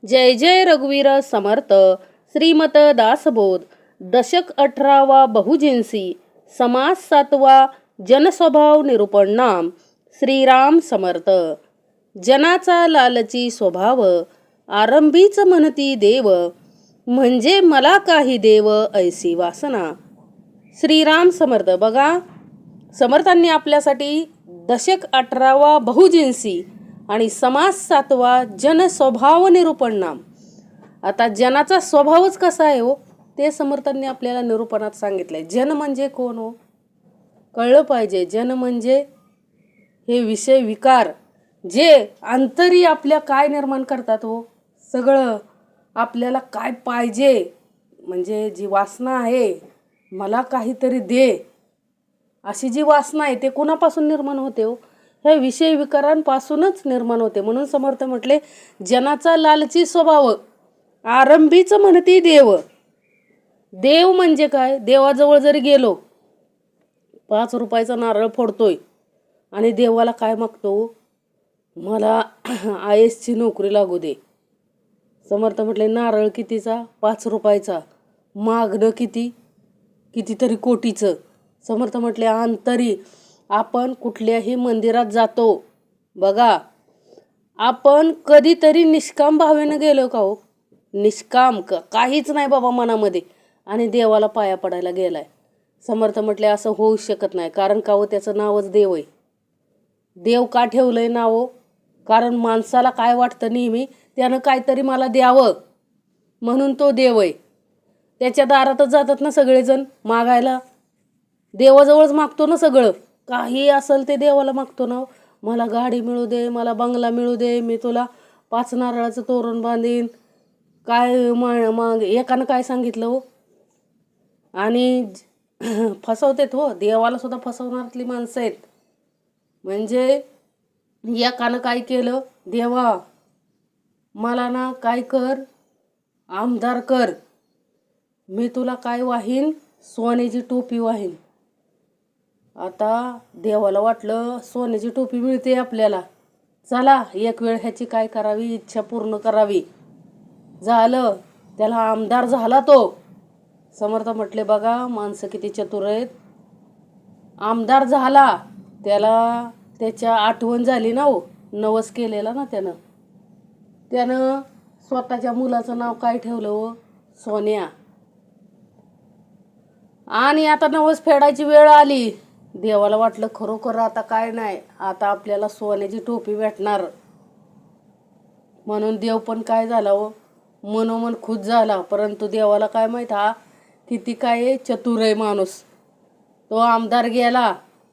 जय जय रघुवीर समर्थ. श्रीमत दासबोध. दशक 18वा बहुजिन्सी. समास 7वा. जनस्वभाव निरूपण नाम. श्रीराम समर्थ. जनाचा लालची स्वभाव, आरंभीच म्हणती देव, म्हणजे मला काही देव ऐसी वासना. श्रीराम समर्थ. बघा, समर्थांनी आपल्यासाठी दशक 18वा बहुजिन्सी आणि समास 7वा जनस्वभाव निरूपण नाम. आता जनाचा स्वभावच कसा आहे हो, ते समर्थांनी आपल्याला निरूपणात सांगितलंय. जन म्हणजे कोण हो, कळलं पाहिजे. जन म्हणजे हे विषय विकार जे अंतरी आपल्या काय निर्माण करतात हो. सगळं आपल्याला काय पाहिजे, म्हणजे जी वासना आहे, मला काहीतरी दे, अशी जी वासना आहे ते कुणापासून निर्माण होते हो, हे विषय विकारांपासूनच निर्माण होते. म्हणून समर्थ म्हटले, जनाचा लालची स्वभाव, आरंभीच म्हणती देव. देव म्हणजे काय? देवाजवळ जरी गेलो, 5 रुपयाचा नारळ फोडतोय आणि देवाला काय मागतो, मला IASची नोकरी लागू दे. समर्थ म्हटले, नारळ कितीचा? 5 रुपयाचा. मागणं किती? कितीतरी कोटीचं. समर्थ म्हटले, अंतरी आपण कुठल्याही मंदिरात जातो बघा, आपण कधीतरी निष्काम भावेनं गेलो का हो? निष्काम काहीच नाही बाबा मनामध्ये, आणि देवाला पाया पडायला गेलाय. समर्थ म्हटले, असं होऊ शकत नाही. कारण का हो, त्याचं नावच देव आहे. देव का ठेवलंय नाव? कारण माणसाला काय वाटतं, नेहमी त्यानं काहीतरी मला द्यावं म्हणून तो देव आहे. त्याच्या दारातच जातात ना सगळेजण मागायला. देवाजवळच मागतो ना सगळं, काही असेल ते देवाला मागतो ना. मला गाडी मिळू दे, मला बंगला मिळू दे, मी तुला 5 नारळाचं तोरण बांधीन. काय मग एकानं काय सांगितलं हो, आणि फसवतेत हो. देवाला सुद्धा फसवणाऱ्यातली माणसं आहेत. म्हणजे एकानं काय केलं, देवा मला ना काय कर, आमदार कर, मी तुला काय वाहीन, सोन्याची टोपी वाहीन. आता देवाला वाटलं सोन्याची टोपी मिळते आपल्याला, चला एक वेळ ह्याची काय करावी, इच्छा पूर्ण करावी. झालं, त्याला आमदार झाला तो. समर्थ म्हटले, बघा माणसं किती चतुर आहेत. आमदार झाला, त्याला त्याच्या आठवण झाली ना हो, नवस केलेला ना त्यानं स्वतःच्या मुलाचं नाव काय ठेवलं हो, सोन्या. आणि आता नवस फेडायची वेळ आली. देवाला वाटलं खरोखर आता काय नाही, आता आपल्याला सोन्याची टोपी भेटणार. म्हणून देव पण काय झाला हो, मनोमन खुश झाला. परंतु देवाला काय माहीत, हा किती काय चतुर आहे माणूस. तो आमदार गेला,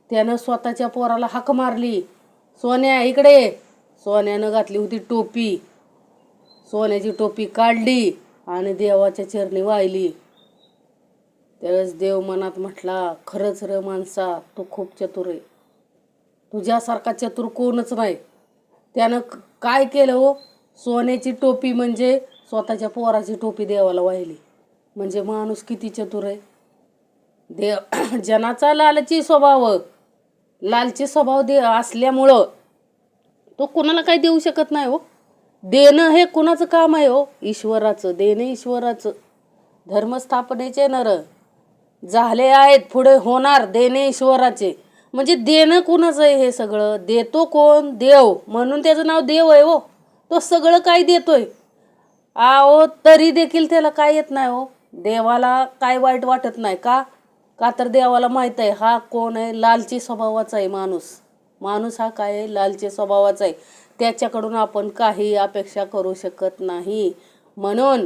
त्यानं स्वतःच्या पोराला हाक मारली, सोन्या इकडे. सोन्यानं घातली होती टोपी, सोन्याची टोपी काढली आणि देवाच्या चरणी वाहिली. त्यावेळेस देव मनात म्हटला, खरंच रे माणसा, तू खूप चतुर आहे, तुझ्यासारखा चतुर कोणच नाही. त्यानं काय केलं हो, सोन्याची टोपी म्हणजे स्वतःच्या पोराची टोपी देवाला वाहिली. म्हणजे माणूस किती चतुर आहे. देव जनाचा लालची स्वभाव, लालची स्वभाव असल्यामुळं तो कुणाला काही देऊ शकत नाही हो. देणं हे कुणाचं काम आहे हो, ईश्वराचं. देणे ईश्वराचं. धर्मस्थापनेचे नर झाले आहेत, पुढे होणार देणे ईश्वराचे. म्हणजे देणं कुणाचं आहे हे सगळं? देतो कोण? देव. म्हणून त्याचं नाव देव आहे हो. तो सगळं काही देतोय आहो, तरी देखील त्याला काय येत नाही हो. देवाला काय वाईट वाटत नाही. का तर देवाला माहित आहे हा कोण आहे, लालची स्वभावाचा आहे माणूस. माणूस हा काय आहे, लालची स्वभावाचा आहे. त्याच्याकडून आपण काही अपेक्षा करू शकत नाही. म्हणून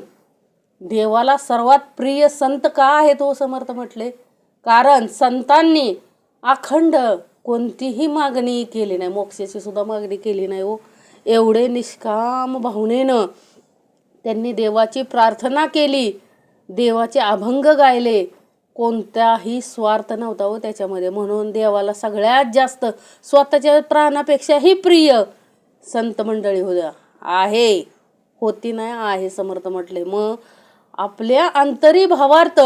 देवाला सर्वात प्रिय संत का आहे तो समर्थ म्हटले, कारण संतांनी अखंड कोणतीही मागणी केली नाही, मोक्षाची सुद्धा मागणी केली नाही हो. एवढे निष्काम भावनेनं त्यांनी देवाची प्रार्थना केली, देवाचे अभंग गायले, कोणताही स्वार्थ नव्हता हो त्याच्यामध्ये. म्हणून देवाला सगळ्यात जास्त स्वतःच्या प्राणापेक्षाही प्रिय संत मंडळी होती नाही आहे समर्थ म्हटले. मग आपल्या अंतरी भावार्थ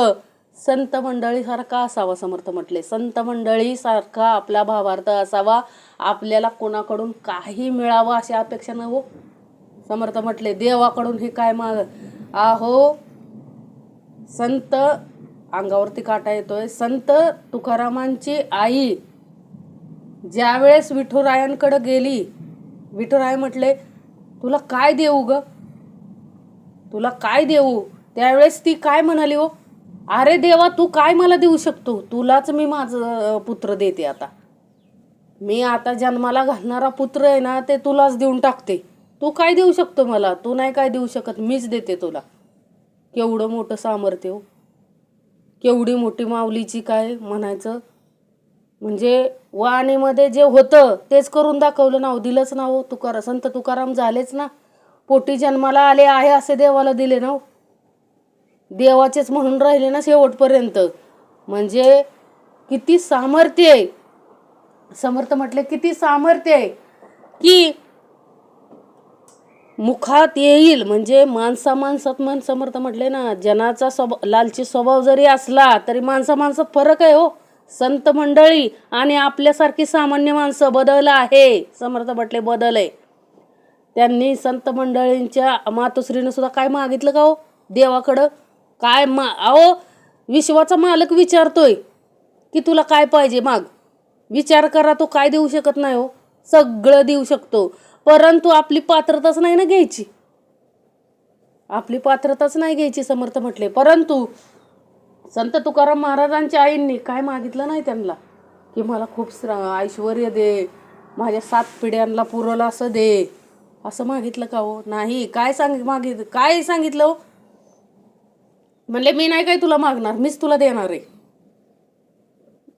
संत मंडळी सारखा असावा समर्थ म्हटले. संत मंडळी सारखा आपला भावार्थ असावा. आपल्याला कोणाकडून काही मिळावं अशी अपेक्षा न हो. समर्थ म्हटले देवाकडून हे काय माग आहो. संत अंगावरती काटा येतोय. संत तुकारामांची आई ज्यावेळेस विठुरायांकडे गेली, विठुराय म्हटले तुला काय देऊ ग, तुला काय देऊ. त्यावेळेस ती काय म्हणाली हो, अरे देवा तू काय मला देऊ शकतो, तुलाच मी माझं पुत्र देते. आता मी आता जन्माला घालणारा पुत्र आहे ना ते तुलाच देऊन टाकते. तू काय देऊ शकतो मला, तू नाही काय देऊ शकत, मीच देते तुला. केवढं मोठं सामर्थ्य हो, केवढी मोठी माऊलीची काय म्हणायचं. म्हणजे वाणीमध्ये जे होतं तेच करून दाखवलं नाव दिलंच नाव. संत तुकाराम झालेच ना, पोटी जन्माला आले आहे असे देवाला दिले नाव, देवाचेच म्हणून राहिले ना शेवटपर्यंत. म्हणजे किती सामर्थ्य आहे. समर्थ म्हटले किती सामर्थ्य आहे की मुखात येईल. म्हणजे माणसात मन समर्थ म्हटले ना, जनाचा लालची स्वभाव जरी असला तरी माणसात फरक आहे हो. संत मंडळी आणि आपल्यासारखी सामान्य माणसं बदल आहे. समर्थ म्हटले बदल आहे. त्यांनी संत मंडळींच्या मातोश्रीनं सुद्धा काय मागितलं का हो देवाकडं. काय अहो विश्वाचा मालक विचारतोय की तुला काय पाहिजे माग. विचार करा, तो काय देऊ शकत नाही हो, सगळं देऊ शकतो. परंतु आपली पात्रताच नाही ना घ्यायची, आपली पात्रताच नाही घ्यायची. समर्थ म्हटले परंतु संत तुकाराम महाराजांच्या आईंनी काय मागितलं नाही त्यांना की मला खूप ऐश्वर्य दे, माझ्या 7 पिढ्यांना पुरलं असं दे, असं मागितलं का हो. नाही. काय सांगितलं हो, म्हणले मी नाही काय तुला मागणार, मीच तुला देणार आहे,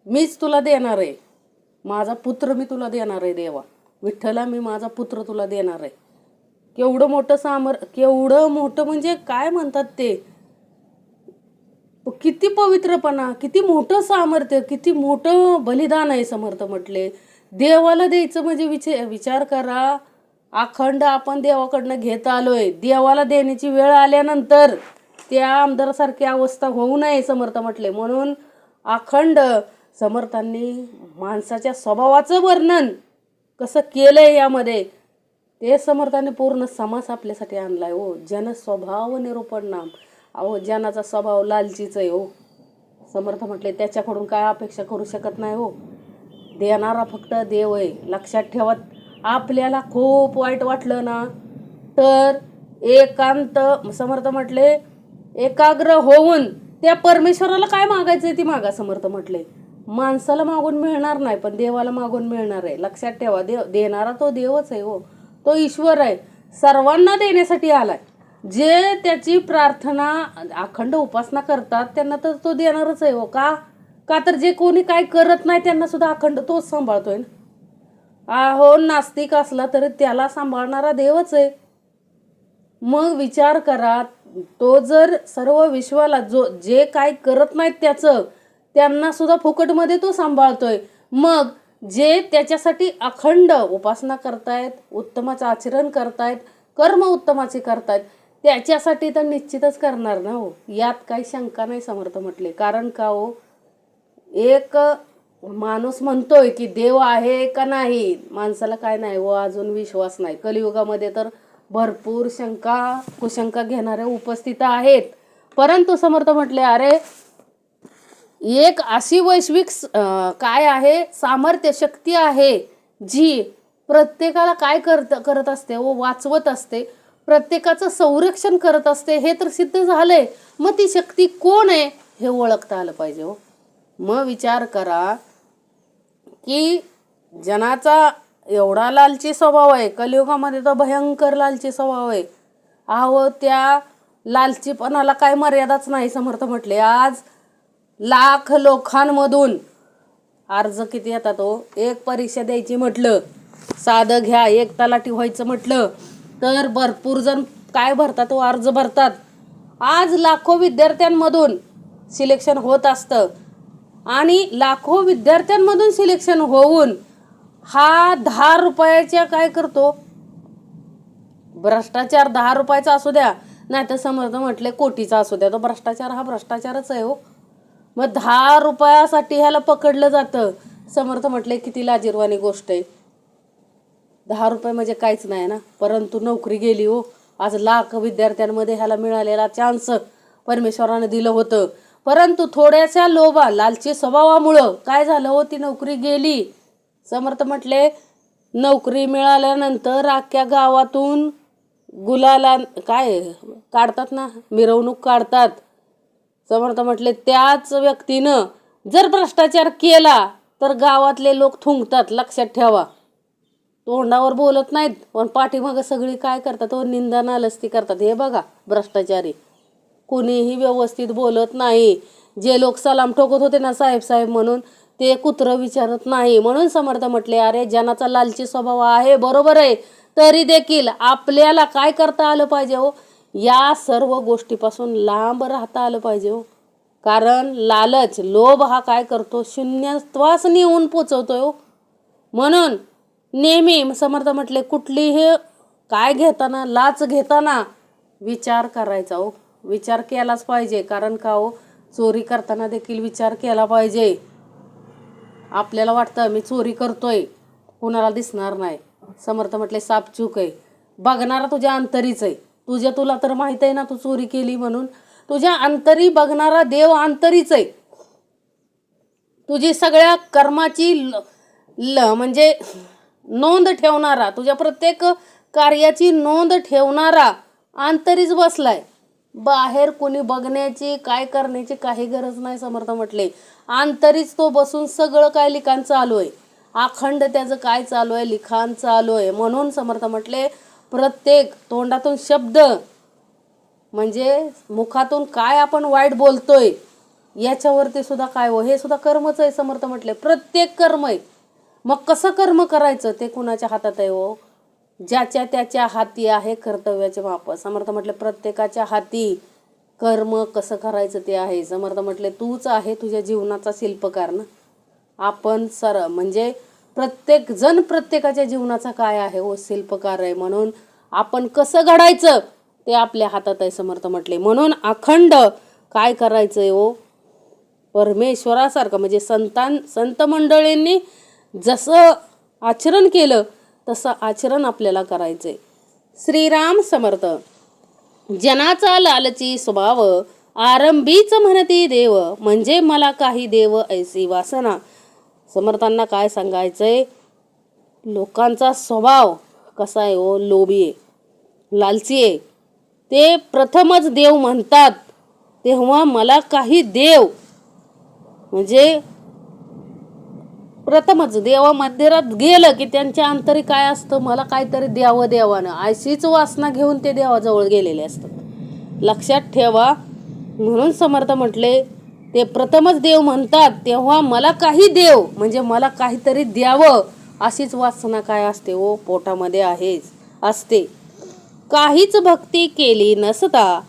मीच तुला देणार आहे. माझा पुत्र मी तुला देणार आहे देवा, विठ्ठला मी माझा पुत्र तुला देणार आहे. केवढं मोठं केवढं मोठं म्हणजे काय म्हणतात ते, किती पवित्रपणा, किती मोठं सामर्थ्य, किती मोठं बलिदान आहे. समर्थ म्हटले देवाला द्यायचं म्हणजे विचार करा, अखंड आपण देवाकडनं घेत आलोय. देवाला देण्याची वेळ आल्यानंतर त्या आमदारासारखी अवस्था होऊ नये. समर्थ म्हटले म्हणून अखंड समर्थांनी माणसाच्या स्वभावाचं वर्णन कसं केलंय यामध्ये, ते समर्थांनी पूर्ण समास आपल्यासाठी आणलाय हो. जन स्वभाव निरूपण नाम. अहो जनाचा स्वभाव लालचीच आहे हो. समर्थ म्हटले त्याच्याकडून काय अपेक्षा करू शकत नाही हो, देणारा फक्त देव आहे. लक्षात ठेवा. आपल्याला खूप वाईट वाटलं ना तर एकांत, समर्थ म्हटले एकाग्र होऊन त्या परमेश्वराला काय मागायचंय ती मागा. समर्थ म्हटले माणसाला मागून मिळणार नाही पण देवाला मागून मिळणार आहे. लक्षात ठेवा. देणारा तो देवच आहे हो, तो ईश्वर आहे, सर्वांना देण्यासाठी आलाय. जे त्याची प्रार्थना अखंड उपासना करतात त्यांना तर तो देणारच आहे हो. का तर जे कोणी काय करत नाही त्यांना सुद्धा अखंड तोच सांभाळतोय ना. अहो नास्तिक असला तरी त्याला सांभाळणारा देवच आहे. मग विचार करा, तो जर सर्व विश्वाला जे काय करत नाहीत त्यांना सुद्धा फुकटमध्ये तो सांभाळतोय. मग जे त्याच्यासाठी अखंड उपासना करतायत, उत्तमाचं आचरण करतायत, कर्म उत्तमाचे करतायत, त्याच्यासाठी तर निश्चितच करणार ना हो, यात काही शंका नाही. समर्थ म्हटले कारण का हो, एक माणूस म्हणतोय की देव आहे का नाही, माणसाला काय नाही व अजून विश्वास नाही. कलियुगामध्ये तर भरपूर शंका कुशंका घेणारे उपस्थित आहेत. परंतु समर्थ म्हटले अरे एक अशी वैश्विक काय आहे सामर्थ्य शक्ती आहे जी प्रत्येकाला काय करत असते व वाचवत असते, प्रत्येकाचं संरक्षण करत असते. हे तर सिद्ध झालंय. मग ती शक्ती कोण आहे हे ओळखता आलं पाहिजे हो. मग विचार करा की जनाचा एवढा लालची स्वभाव आहे, कलियुगामध्ये तो भयंकर लालची स्वभाव आहे. अहो त्या लालचीपणाला काय मर्यादाच नाही. समर्थ म्हटले आज लाख लोकांमधून अर्ज किती येतात हो. एक परीक्षा द्यायची म्हटलं, साधं घ्या, एक तलाठी व्हायचं म्हटलं तर भरपूर जण काय भरतात हो, अर्ज भरतात. आज लाखो विद्यार्थ्यांमधून सिलेक्शन होत असतं आणि लाखो विद्यार्थ्यांमधून सिलेक्शन होऊन हा 10 रुपयाच्या काय करतो भ्रष्टाचार. 10 रुपयाचा असू द्या नाही तर समर्थ म्हटले कोटीचा असू द्या, तो भ्रष्टाचार हा भ्रष्टाचारच आहे हो. मग 10 रुपयासाठी ह्याला पकडलं जातं. समर्थ म्हटले किती लाजिरवाणी गोष्ट आहे. 10 रुपये म्हणजे काहीच नाही ना, परंतु नोकरी गेली हो. आज लाख विद्यार्थ्यांमध्ये ह्याला मिळालेला चान्स परमेश्वरानं दिलं होतं, परंतु थोड्याशा लोभा लालची स्वभावामुळं काय झालं हो, ती नोकरी गेली. समर्थ म्हटले नोकरी मिळाल्यानंतर अख्ख्या गावातून गुलाला काय काढतात ना, मिरवणूक काढतात. समर्थ म्हटले त्याच व्यक्तीनं जर भ्रष्टाचार केला तर गावातले लोक थुंकतात, लक्षात ठेवा. तोंडावर बोलत नाहीत पण पाठीमागं सगळी काय करतात, निंदा नालस्ती करतात. हे बघा भ्रष्टाचारी, कोणीही व्यवस्थित बोलत नाही. जे लोक सलाम ठोकत होते ना साहेब साहेब म्हणून, ते कुत्रं विचारत नाही. म्हणून समर्थ म्हटले अरे ज्याचा लालची स्वभाव आहे, बरोबर आहे, तरी देखील आपल्याला काय करता आलं पाहिजे हो, या सर्व गोष्टीपासून लांब राहता आलं पाहिजे हो. कारण लालच लोभ हा काय करतो, शून्यत्वास नेऊन पोचवतोय हो. म्हणून नेहमी समर्थ म्हटले कुठलीही काय घेताना, लाच घेताना विचार करायचा हो. विचार केलाच पाहिजे. कारण का हो, चोरी करताना देखील विचार केला पाहिजे. आपल्याला वाटतं मी चोरी करतोय, कुणाला दिसणार नाही. समर्थ म्हटले सापचूक आहे, बघणारा तुझ्या अंतरीच आहे. तुला तर माहित आहे ना तू चोरी केली म्हणून, तुझ्या अंतरी बघणारा देव अंतरीच आहे. तुझी सगळ्या कर्माची म्हणजे नोंद ठेवणारा, तुझ्या प्रत्येक कार्याची नोंद ठेवणारा अंतरीच बसलाय. बाहेर कोणी बघण्याची काय करण्याची काही गरज नाही. समर्थ म्हटले अंतरीच तो बसून सगळं काय लिखाण चालू आहे, अखंड त्याचं काय चालू आहे, लिखाण चालू आहे. म्हणून समर्थ म्हटले प्रत्येक तोंडातून शब्द म्हणजे मुखातून काय आपण वाईट बोलतोय याच्यावरती सुद्धा काय हो, हे सुद्धा कर्मच आहे. समर्थ म्हटले प्रत्येक कर्म आहे. मग कसं कर्म करायचं ते कुणाच्या हातात आहे हो, ज्याच्या त्याच्या हाती आहे कर्तव्याचे माप. समर्थ म्हटले प्रत्येकाच्या हाती कर्म कसं करायचं ते आहे. समर्थ म्हटले तूच आहे तुझ्या जीवनाचा शिल्पकार ना. आपण म्हणजे प्रत्येक जण प्रत्येकाच्या जीवनाचा काय आहे हो, शिल्पकार आहे. म्हणून आपण कसं घडायचं ते आपल्या हातात आहे. समर्थ म्हटले म्हणून अखंड काय करायचंय हो, परमेश्वरासारखं म्हणजे संत मंडळींनी जसं आचरण केलं तसं आचरण आपल्याला करायचंय. श्रीराम समर्थ. जनाचा लालची स्वभाव आरंभीच म्हणती देव, म्हणजे मला काही देव ऐसी वासना. समर्थांना काय सांगायचंय, लोकांचा स्वभाव कसा आहे हो, लोभी आहे, लालची आहे. ते प्रथमच देव म्हणतात तेव्हा मला काही देव, म्हणजे प्रथमच देवा मंदिरात गेलं की त्यांच्या अंतरी काय असतं, मला काहीतरी द्यावं देवानं, अशीच वासना घेऊन ते देवाजवळ गेलेले असतात. लक्षात ठेवा. म्हणून समर्थ म्हटले ते प्रथमच देव म्हणतात तेव्हा मला काही देव, म्हणजे मला काहीतरी द्यावं अशीच वासना काय असते हो, पोटामध्ये आहेच असते. काहीच भक्ती केली नसता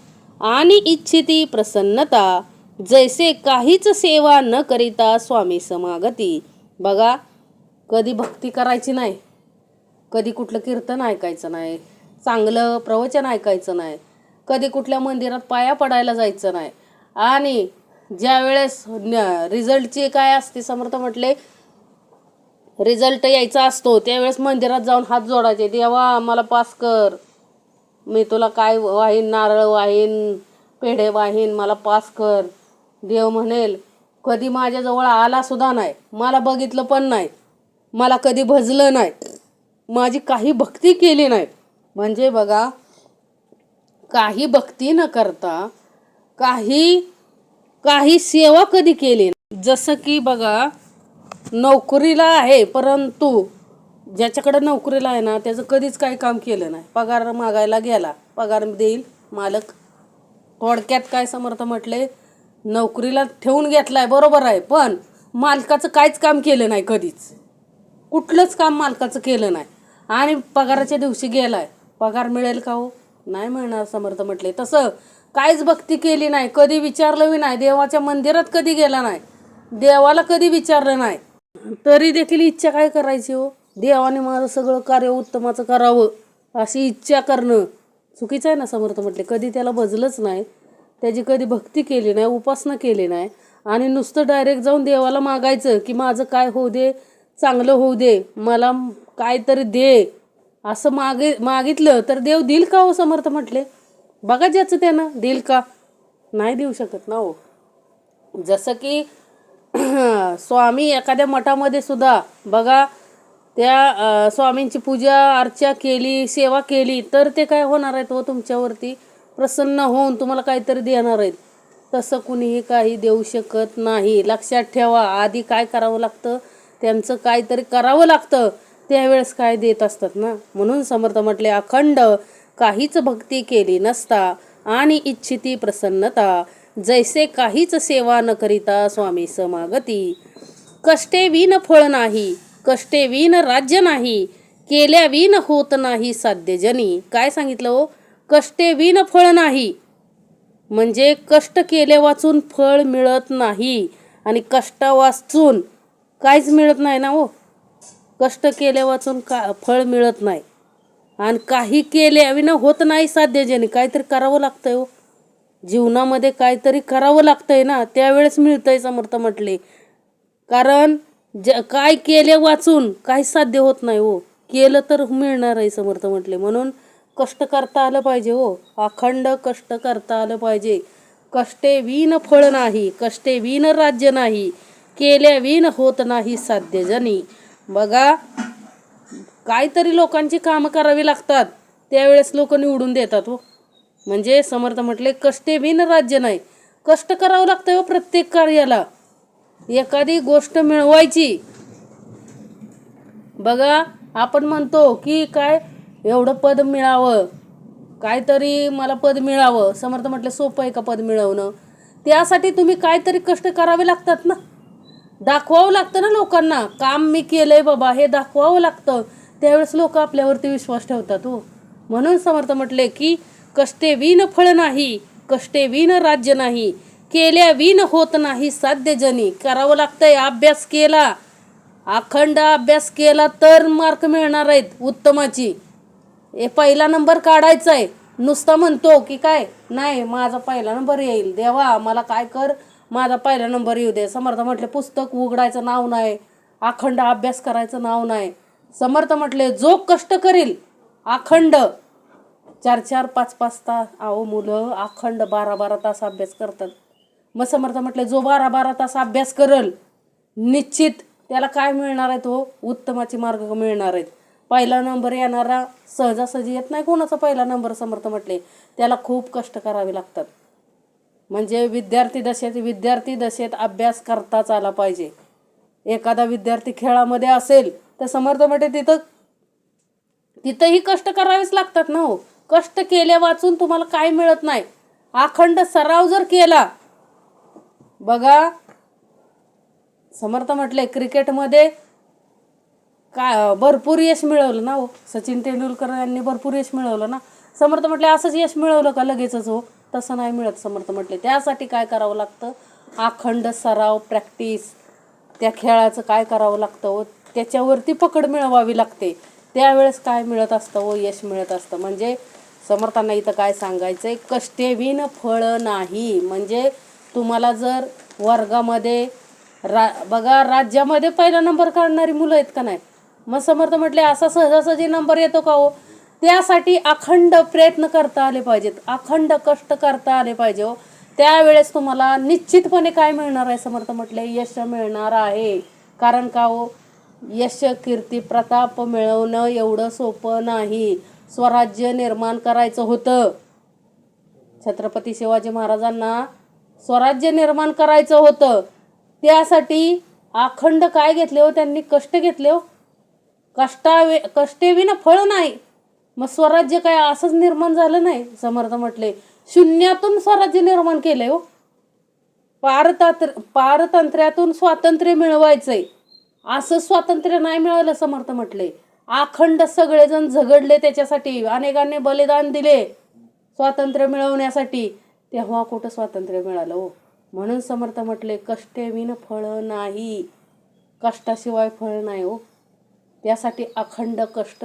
आणि इच्छिती प्रसन्नता, जैसे काहीच सेवा न करिता स्वामी समागती. बघा कधी भक्ती करायची नाही, कधी कुठलं कीर्तन ऐकायचं नाही, चांगलं प्रवचन ऐकायचं नाही, कधी कुठल्या मंदिरात पाया पडायला जायचं नाही. आणि ज्या वेळेस रिझल्टची काय असते, समर्थ म्हटले रिझल्ट यायचा असतो त्यावेळेस मंदिरात जाऊन हात जोडायचे, देवा मला पास कर, मी तुला काय वाहीन, नारळ वाहीन, पेढे वाहीन, मला पास कर. देव म्हणेल कधी माझ्याजवळ आला सुद्धा नाही, मला बघितलं पण नाही, मला कधी भजलं नाही, माझी काही भक्ती केली नाही. म्हणजे बघा काही भक्ती न करता काही सेवा कधी केली नाही. जसं की बघा नोकरीला आहे परंतु ज्याच्याकडे नोकरीला आहे ना त्याचं कधीच काही काम केलं नाही, पगार मागायला गेला पगार देईल मालक. थोडक्यात काय समर्थ म्हटले नोकरीला ठेवून घेतलाय बरोबर आहे, पण मालकाचं काहीच काम केलं नाही, कधीच कुठलंच काम मालकाचं केलं नाही. आणि पगाराच्या दिवशी गेलाय, पगार मिळेल का हो, नाही मिळणार. समर्थ म्हटले तसं काहीच भक्ती केली नाही, कधी विचारलं नाही, देवाच्या मंदिरात कधी गेला नाही, देवाला कधी विचारलं नाही, तरी देखील इच्छा काय करायची हो, देवाने माझं सगळं कार्य उत्तमाचं करावं अशी इच्छा करणं चुकीचं आहे ना. समर्थ म्हटले कधी त्याला भजलंच नाही, त्याची कधी भक्ती केली नाही, उपासना केली नाही, आणि नुसतं डायरेक्ट जाऊन देवाला मागायचं की माझं काय होऊ दे, चांगलं होऊ दे, मला काहीतरी दे, असं मागितलं तर देव देईल का हो? समर्थ म्हटले. बघा ज्याचं त्यानं देईल का? नाही देऊ शकत ना हो. जसं की स्वामी एखाद्या मठामध्ये सुद्धा बघा, त्या स्वामींची पूजा अर्चा केली, सेवा केली तर ते काय होणार आहेत हो? तुमच्यावरती प्रसन्न होऊन तुम्हाला काहीतरी देणार आहेत. तसं कुणीही काही देऊ शकत नाही. लक्षात ठेवा. आधी काय करावं लागतं? त्यांचं काहीतरी करावं लागतं, त्यावेळेस काय देत असतात ना. म्हणून समर्थ म्हटले, अखंड काहीच भक्ती केली नसता आणि इच्छिती प्रसन्नता, जैसे काहीच सेवा न करिता स्वामी समागती. कष्टे विन फळ नाही, कष्टे विन राज्य नाही, केल्या विन होत नाही साध्य जनी. काय सांगितलं हो? कष्टे विन फळ नाही, म्हणजे कष्ट केले वाचून फळ मिळत नाही. आणि कष्ट वाचून काहीच मिळत नाही ना हो. कष्ट केले वाचून फळ मिळत नाही. आणि काही केल्या विना होत नाही साध्य जनी. काहीतरी करावं लागतंय हो. जीवनामध्ये काहीतरी करावं लागतंय ना, त्यावेळेस मिळतंय समर्थ म्हटले. कारण काय केले वाचून काही साध्य होत नाही हो. केलं तर मिळणार आहे समर्थ म्हटले. म्हणून कष्ट करता आलं पाहिजे हो. अखंड कष्ट करता आलं पाहिजे. कष्टे विन फळ नाही, कष्टे विन राज्य नाही, केल्या विन होत नाही साध्य जनी. बघा, काहीतरी लोकांची कामं करावी लागतात, त्यावेळेस लोक निवडून देतात हो. म्हणजे समर्थ म्हटले, कष्टे विन राज्य नाही. कष्ट करावं लागतं हो प्रत्येक कार्याला. एखादी गोष्ट मिळवायची, बघा आपण म्हणतो की काय एवढं पद मिळावं, काहीतरी मला पद मिळावं. समर्थ म्हटले, सोपं आहे का पद मिळवणं? त्यासाठी तुम्ही काहीतरी कष्ट करावे लागतात ना. दाखवावं लागतं ना लोकांना. काम मी केलंय बाबा हे दाखवावं लागतं, त्यावेळेस लोक आपल्यावरती विश्वास ठेवतात हो. म्हणून समर्थ म्हटले की कष्टे विन फळ नाही, कष्टे विन राज्य नाही, केल्या विन होत नाही साध्य जनी. करावं लागतंय. अभ्यास केला, अखंड अभ्यास केला तर मार्क मिळणार आहेत उत्तमाची. पहिला नंबर काढायचा आहे. नुसता म्हणतो की काय नाही माझा पहिला नंबर येईल, देवा मला काय कर, माझा पहिला नंबर येऊ दे. समर्थ म्हटले, पुस्तक उघडायचं नाव नाही, अखंड अभ्यास करायचं नाव नाही. समर्थ म्हटले, जो कष्ट करील अखंड 4-4, 5-5 तास, अहो मुलं अखंड 12-12 तास अभ्यास करतात. मग समर्थ म्हटले, जो 12-12 तास अभ्यास करल निश्चित त्याला काय मिळणार आहे? तो उत्तमाचे मार्ग मिळणार आहेत. पहिला नंबर येणारा सहजासहजी येत नाही कोणाचा पहिला नंबर. समर्थ म्हटले, त्याला खूप कष्ट करावे लागतात. म्हणजे विद्यार्थी दशेत अभ्यास करताच आला पाहिजे. एखादा विद्यार्थी खेळामध्ये असेल तर समर्थ म्हटले तिथंही कष्ट करावेच लागतात ना हो. कष्ट केल्या वाचून तुम्हाला काय मिळत नाही. अखंड सराव जर केला, बघा समर्थ म्हटले क्रिकेटमध्ये काय भरपूर यश मिळवलं ना हो. सचिन तेंडुलकर यांनी भरपूर यश मिळवलं ना. समर्थ म्हटले, असंच यश मिळवलं का लगेचच हो? तसं नाही मिळत. समर्थ म्हटले, त्यासाठी काय करावं लागतं? अखंड सराव, प्रॅक्टिस. त्या खेळाचं काय करावं लागतं हो? त्याच्यावरती पकड मिळवावी लागते. त्यावेळेस काय मिळत असतं हो? यश मिळत असतं. म्हणजे समर्थांना इथं काय सांगायचंय, कष्टे विन फळ नाही. म्हणजे तुम्हाला जर वर्गामध्ये बघा राज्यामध्ये पहिला नंबर काढणारी मुलं आहेत का नाही, मग समर्थ म्हटले असा सहजासहजी नंबर येतो का हो? त्यासाठी अखंड प्रयत्न करता आले पाहिजेत, अखंड कष्ट करता आले पाहिजे हो. त्यावेळेस तुम्हाला निश्चितपणे काय मिळणार आहे? समर्थ म्हटले, यश मिळणार आहे. कारण का हो? यश, कीर्ती, प्रताप मिळवणं एवढं सोपं नाही. स्वराज्य निर्माण करायचं होतं. छत्रपती शिवाजी महाराजांना स्वराज्य निर्माण करायचं होतं. त्यासाठी अखंड काय घेतले हो? त्यांनी कष्ट घेतले हो. कष्टे विना फळ नाही. मग स्वराज्य काय असंच निर्माण झालं नाही. समर्थ म्हटले, शून्यातून स्वराज्य निर्माण केले हो. पारतंत्र्यातून स्वातंत्र्य मिळवायचंय, असं स्वातंत्र्य नाही मिळालं. समर्थ म्हटले, अखंड सगळेजण झगडले त्याच्यासाठी, अनेकांनी बलिदान दिले स्वातंत्र्य मिळवण्यासाठी. तेव्हा कुठं स्वातंत्र्य मिळालं हो? म्हणून समर्थ म्हटले, कष्टे विन फळ नाही. कष्टाशिवाय फळ नाही हो. त्यासाठी अखंड कष्ट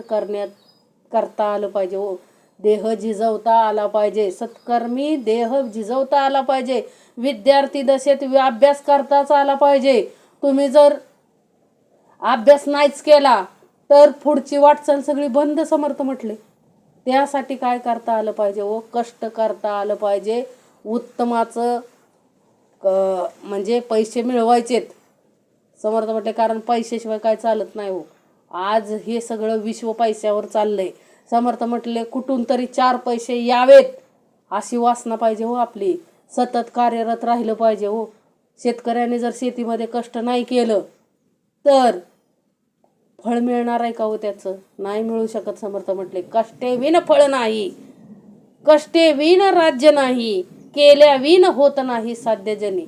करता आलं पाहिजे हो. देह झिजवता आला पाहिजे. सत्कर्मी देह झिजवता आला पाहिजे. विद्यार्थी दशेत अभ्यास करताच आला पाहिजे. तुम्ही जर अभ्यास नाहीच केला तर पुढची वाटचाल सगळी बंद समर्थ म्हटले. त्यासाठी काय करता आलं पाहिजे व कष्ट करता आलं पाहिजे. उत्तमाचं म्हणजे पैसे मिळवायचेत समर्थ म्हटले, कारण पैशाशिवाय काय चालत नाही हो. आज हे सगळं विश्व पैशावर चाललंय. समर्थ म्हटले कुठून तरी 4 पैसे यावेत अशी वासना पाहिजे हो आपली. सतत कार्यरत राहिलं पाहिजे हो. शेतकऱ्याने जर शेतीमध्ये कष्ट नाही केलं तर फळ मिळणार आहे का हो त्याचं? नाही मिळू शकत. समर्थ म्हटले कष्टे विन फळ नाही, कष्टे विन राज्य नाही, केल्या विन होत नाही साध्य जनी.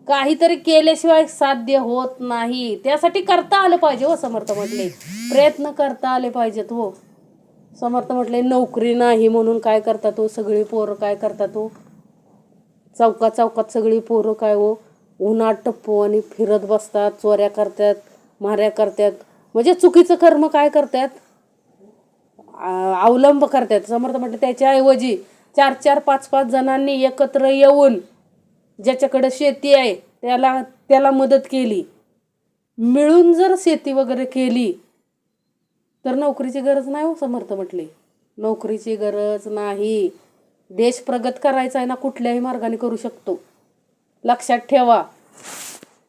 काहीतरी केल्याशिवाय साध्य होत नाही. त्यासाठी करता आलं पाहिजे हो. समर्थ म्हटले प्रयत्न करता आले पाहिजेत हो. समर्थ म्हटले नोकरी नाही म्हणून काय करतात हो सगळी पोरं, काय करतात हो चौकात चौकात सगळी पोरं काय हो उन्हात टप्पू आणि फिरत बसतात, चोऱ्या करतात, माऱ्या करतात, म्हणजे चुकीचं कर्म काय करतात अवलंब करतात. समर्थ म्हटले त्याच्याऐवजी 4-4, 5-5 जणांनी एकत्र येऊन ज्याच्याकडे शेती आहे त्याला मदत केली, मिळून जर शेती वगैरे केली तर नोकरीची गरज नाही हो. समर्थ म्हटले नोकरीची गरज नाही. देश प्रगत करायचा आहे ना कुठल्याही मार्गाने करू शकतो, लक्षात ठेवा.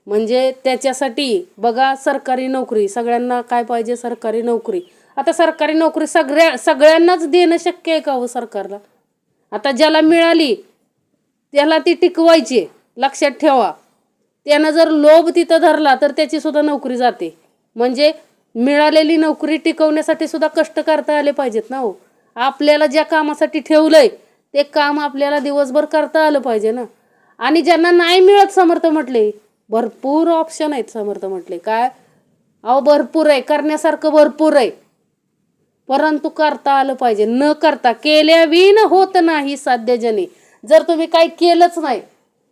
म्हणजे त्याच्यासाठी बघा सरकारी नोकरी सगळ्यांना काय पाहिजे, सरकारी नोकरी. आता सरकारी नोकरी सगळ्यांनाच देणं शक्य आहे का हो सरकारला? आता ज्याला मिळाली त्याला ती टिकवायची, लक्षात ठेवा. त्यानं जर लोभ तिथं धरला तर त्याची सुद्धा नोकरी जाते. म्हणजे मिळालेली नोकरी टिकवण्यासाठी सुद्धा कष्ट करता आले पाहिजेत ना हो. आपल्याला ज्या कामासाठी ठेवलंय ते काम आपल्याला दिवसभर करता आलं पाहिजे ना. आणि ज्यांना नाही मिळत समर्थ म्हटले भरपूर ऑप्शन आहेत. समर्थ म्हटले काय अहो भरपूर आहे, करण्यासारखं भरपूर आहे, परंतु करता आलं पाहिजे. न करता केल्या विन होत नाही साध्य जनी. जर तुम्ही काही केलंच नाही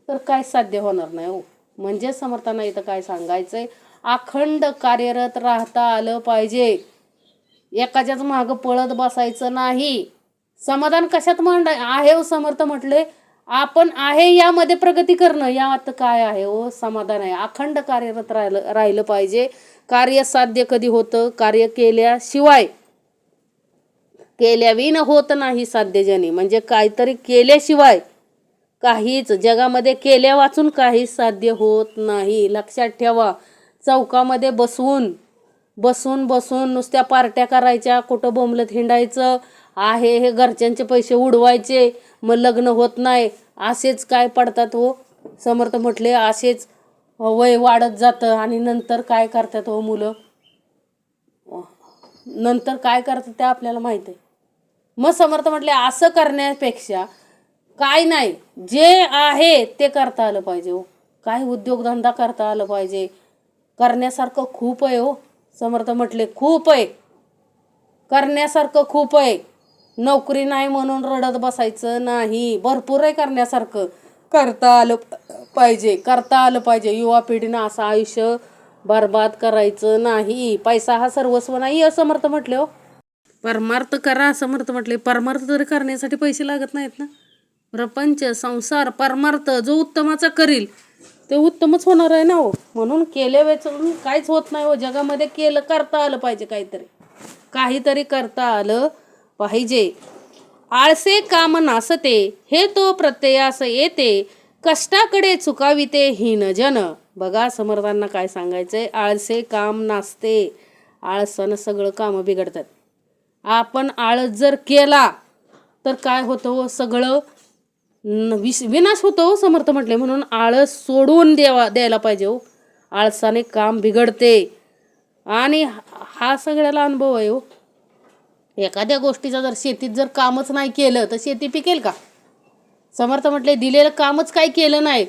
तर काय साध्य होणार नाही हो. म्हणजे समर्थांना इथं काय सांगायचंय, अखंड कार्यरत राहता आलं पाहिजे. एकाच्याच मागं पळत बसायचं नाही. समाधान कशात आहे हो. समर्थ म्हटले आपण आहे यामध्ये प्रगती करणं यात काय आहे हो, समाधान आहे. अखंड कार्यरत राहिलं पाहिजे. कार्य साध्य कधी होतं, कार्य केल्याशिवाय. केल्याविन होत नाही साध्य जनी. म्हणजे काहीतरी केल्याशिवाय काहीच जगामध्ये केल्या वाचून काहीच साध्य होत नाही, लक्षात ठेवा. चौकामध्ये बसून नुसत्या पार्ट्या करायच्या, कुठं बोंबलत हिंडायचं आहे, हे घरच्यांचे पैसे उडवायचे, मग लग्न होत नाही, असेच काय पडतात हो. समर्थ म्हटले असेच वय वाढत जातं आणि नंतर काय करतात हो मुलं, नंतर काय करतात ते आपल्याला माहिती आहे. मग समर्थ म्हटले असं करण्यापेक्षा काय नाही, जे आहे ते करता आलं पाहिजे हो. काय उद्योगधंदा करता आलं पाहिजे. करण्यासारखं खूप आहे हो. समर्थ म्हटले खूप आहे, करण्यासारखं खूप आहे. नोकरी नाही म्हणून रडत बसायचं नाही, भरपूर आहे करण्यासारखं. करता आलं पाहिजे. युवा पिढीनं असं आयुष्य बर्बाद करायचं नाही. पैसा हा सर्वस्व नाही असं समर्थ म्हटले हो. परमार्थ करा समर्थ म्हटले. परमार्थ तरी करण्यासाठी पैसे लागत नाहीत ना. प्रपंच संसार परमार्थ जो उत्तमाचा करील ते उत्तमच होणार आहे ना हो. म्हणून केल्या वेचून काहीच होत नाही हो. जगामध्ये करता आलं पाहिजे, काहीतरी करता आलं पाहिजे. आळसे काम नासते हे तो प्रत्ययास येते, कष्टाकडे चुकाविते हीन जन. बघा समर्थांना काय सांगायचंय, आळसे काम नासते. आळसानं सगळं कामं बिघडतात. आपण आळस जर केला तर काय होतं हो, सगळं विनाश होतो हो. समर्थ म्हटले म्हणून आळस सोडून द्यायला पाहिजे हो. आळसाने काम बिघडते आणि हा सगळ्याला अनुभव आहे हो. एखाद्या गोष्टीचा जर शेतीत जर कामच नाही केलं तर शेती पिकेल का? समर्थ म्हटले दिलेलं कामच काही केलं नाही,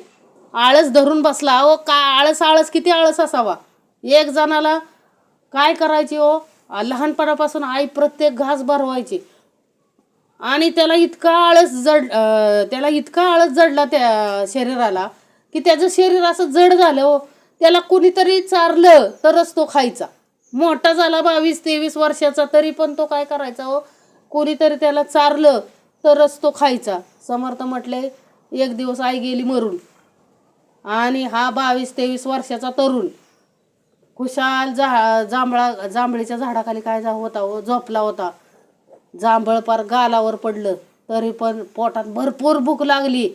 आळस धरून बसला हो. आळस किती आळस असावा. एक जणाला काय करायची हो, लहानपणापासून आई प्रत्येक घास भरवायची आणि त्याला इतका आळस जडला त्या शरीराला की त्याचं शरीर असं जड झालं हो. त्याला कुणीतरी चारलं तरच तो खायचा. मोठा झाला 22-23 वर्षाचा तरी पण तो काय करायचा हो, कोणीतरी त्याला चारलं तरच तो खायचा. समर्थ म्हटले एक दिवस आई गेली मरून आणि हा 22-23 वर्षाचा तरुण खुशाल जांभळीच्या झाडाखाली काय होता हो, झोपला होता. जांभळ पार गालावर पडलं, तरी पण पोटात भरपूर भूक लागली,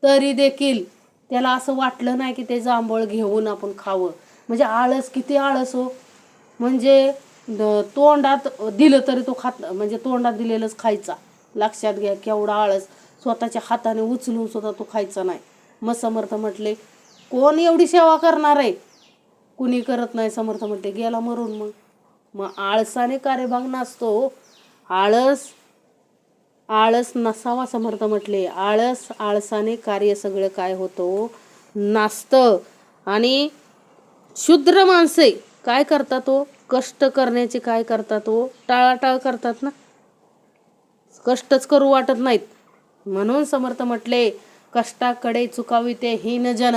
तरी देखील त्याला असं वाटलं नाही की ते जांभळ घेऊन आपण खावं. म्हणजे आळस, किती आळस हो. म्हणजे तोंडात दिलं तरी तो खात, म्हणजे तोंडात दिलेलंच खायचा. लक्षात घ्या केवढा आळस. स्वतःच्या हाताने उचलून सुद्धा तो खायचा नाही. मग समर्थ म्हटले, कोण एवढी सेवा करणार आहे? कुणी करत नाही. समर्थ म्हटले, गेला मरून. मग आळसाने कार्यभाग नसतो. आळस नसावा. समर्थ म्हटले, आळसाने कार्य सगळं काय होतं, नासतं. आणि शूद्र माणसे काय करतात, कष्ट करण्याचे काय करतात, टाळाटाळ करतात ना, कष्टच करू वाटत नाहीत. म्हणून समर्थ म्हटले, कष्टाकडे चुकाविते हीन जन.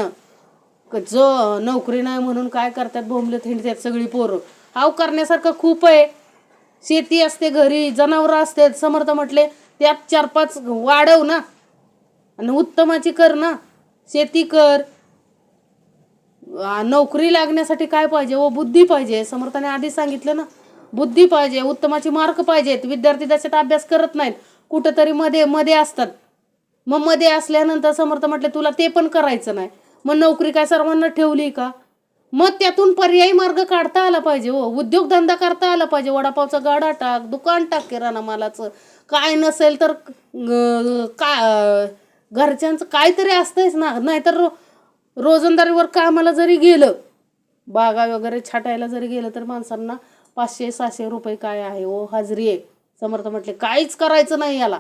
जो नोकरी नाही म्हणून काय करतात, बोंबलत हिंडतात सगळी पोरं. करण्यासारखं खूप आहे. शेती असते घरी, जनावरं असतात. समर्थ म्हटले, त्यात 4-5 वाढव ना, आणि उत्तमाची कर ना, शेती कर. नोकरी लागण्यासाठी काय पाहिजे, बुद्धी पाहिजे. समर्थाने आधीच सांगितलं ना, बुद्धी पाहिजे, उत्तमाची मार्क पाहिजेत. विद्यार्थी त्याच्यात अभ्यास करत नाहीत, कुठंतरी मध्ये असतात. मग मध्ये असल्यानंतर समर्थ म्हटले, तुला ते पण करायचं नाही, मग नोकरी काय सर्वांना ठेवली का? मग त्यातून पर्यायी मार्ग काढता आला पाहिजे हो. उद्योगधंदा करता आला पाहिजे. वडापावचा गाडा टाक, दुकान टाक किराणा मालाचं. काय नसेल तर घरच्यांचं काहीतरी असतंच ना. नाहीतर रोजंदारीवर कामाला जरी गेलं, बागा वगैरे छाटायला जरी गेलं, तर माणसांना 500-600 रुपये काय आहे हो, हजरी आहे. समर्थ म्हटले, काहीच करायचं नाही याला.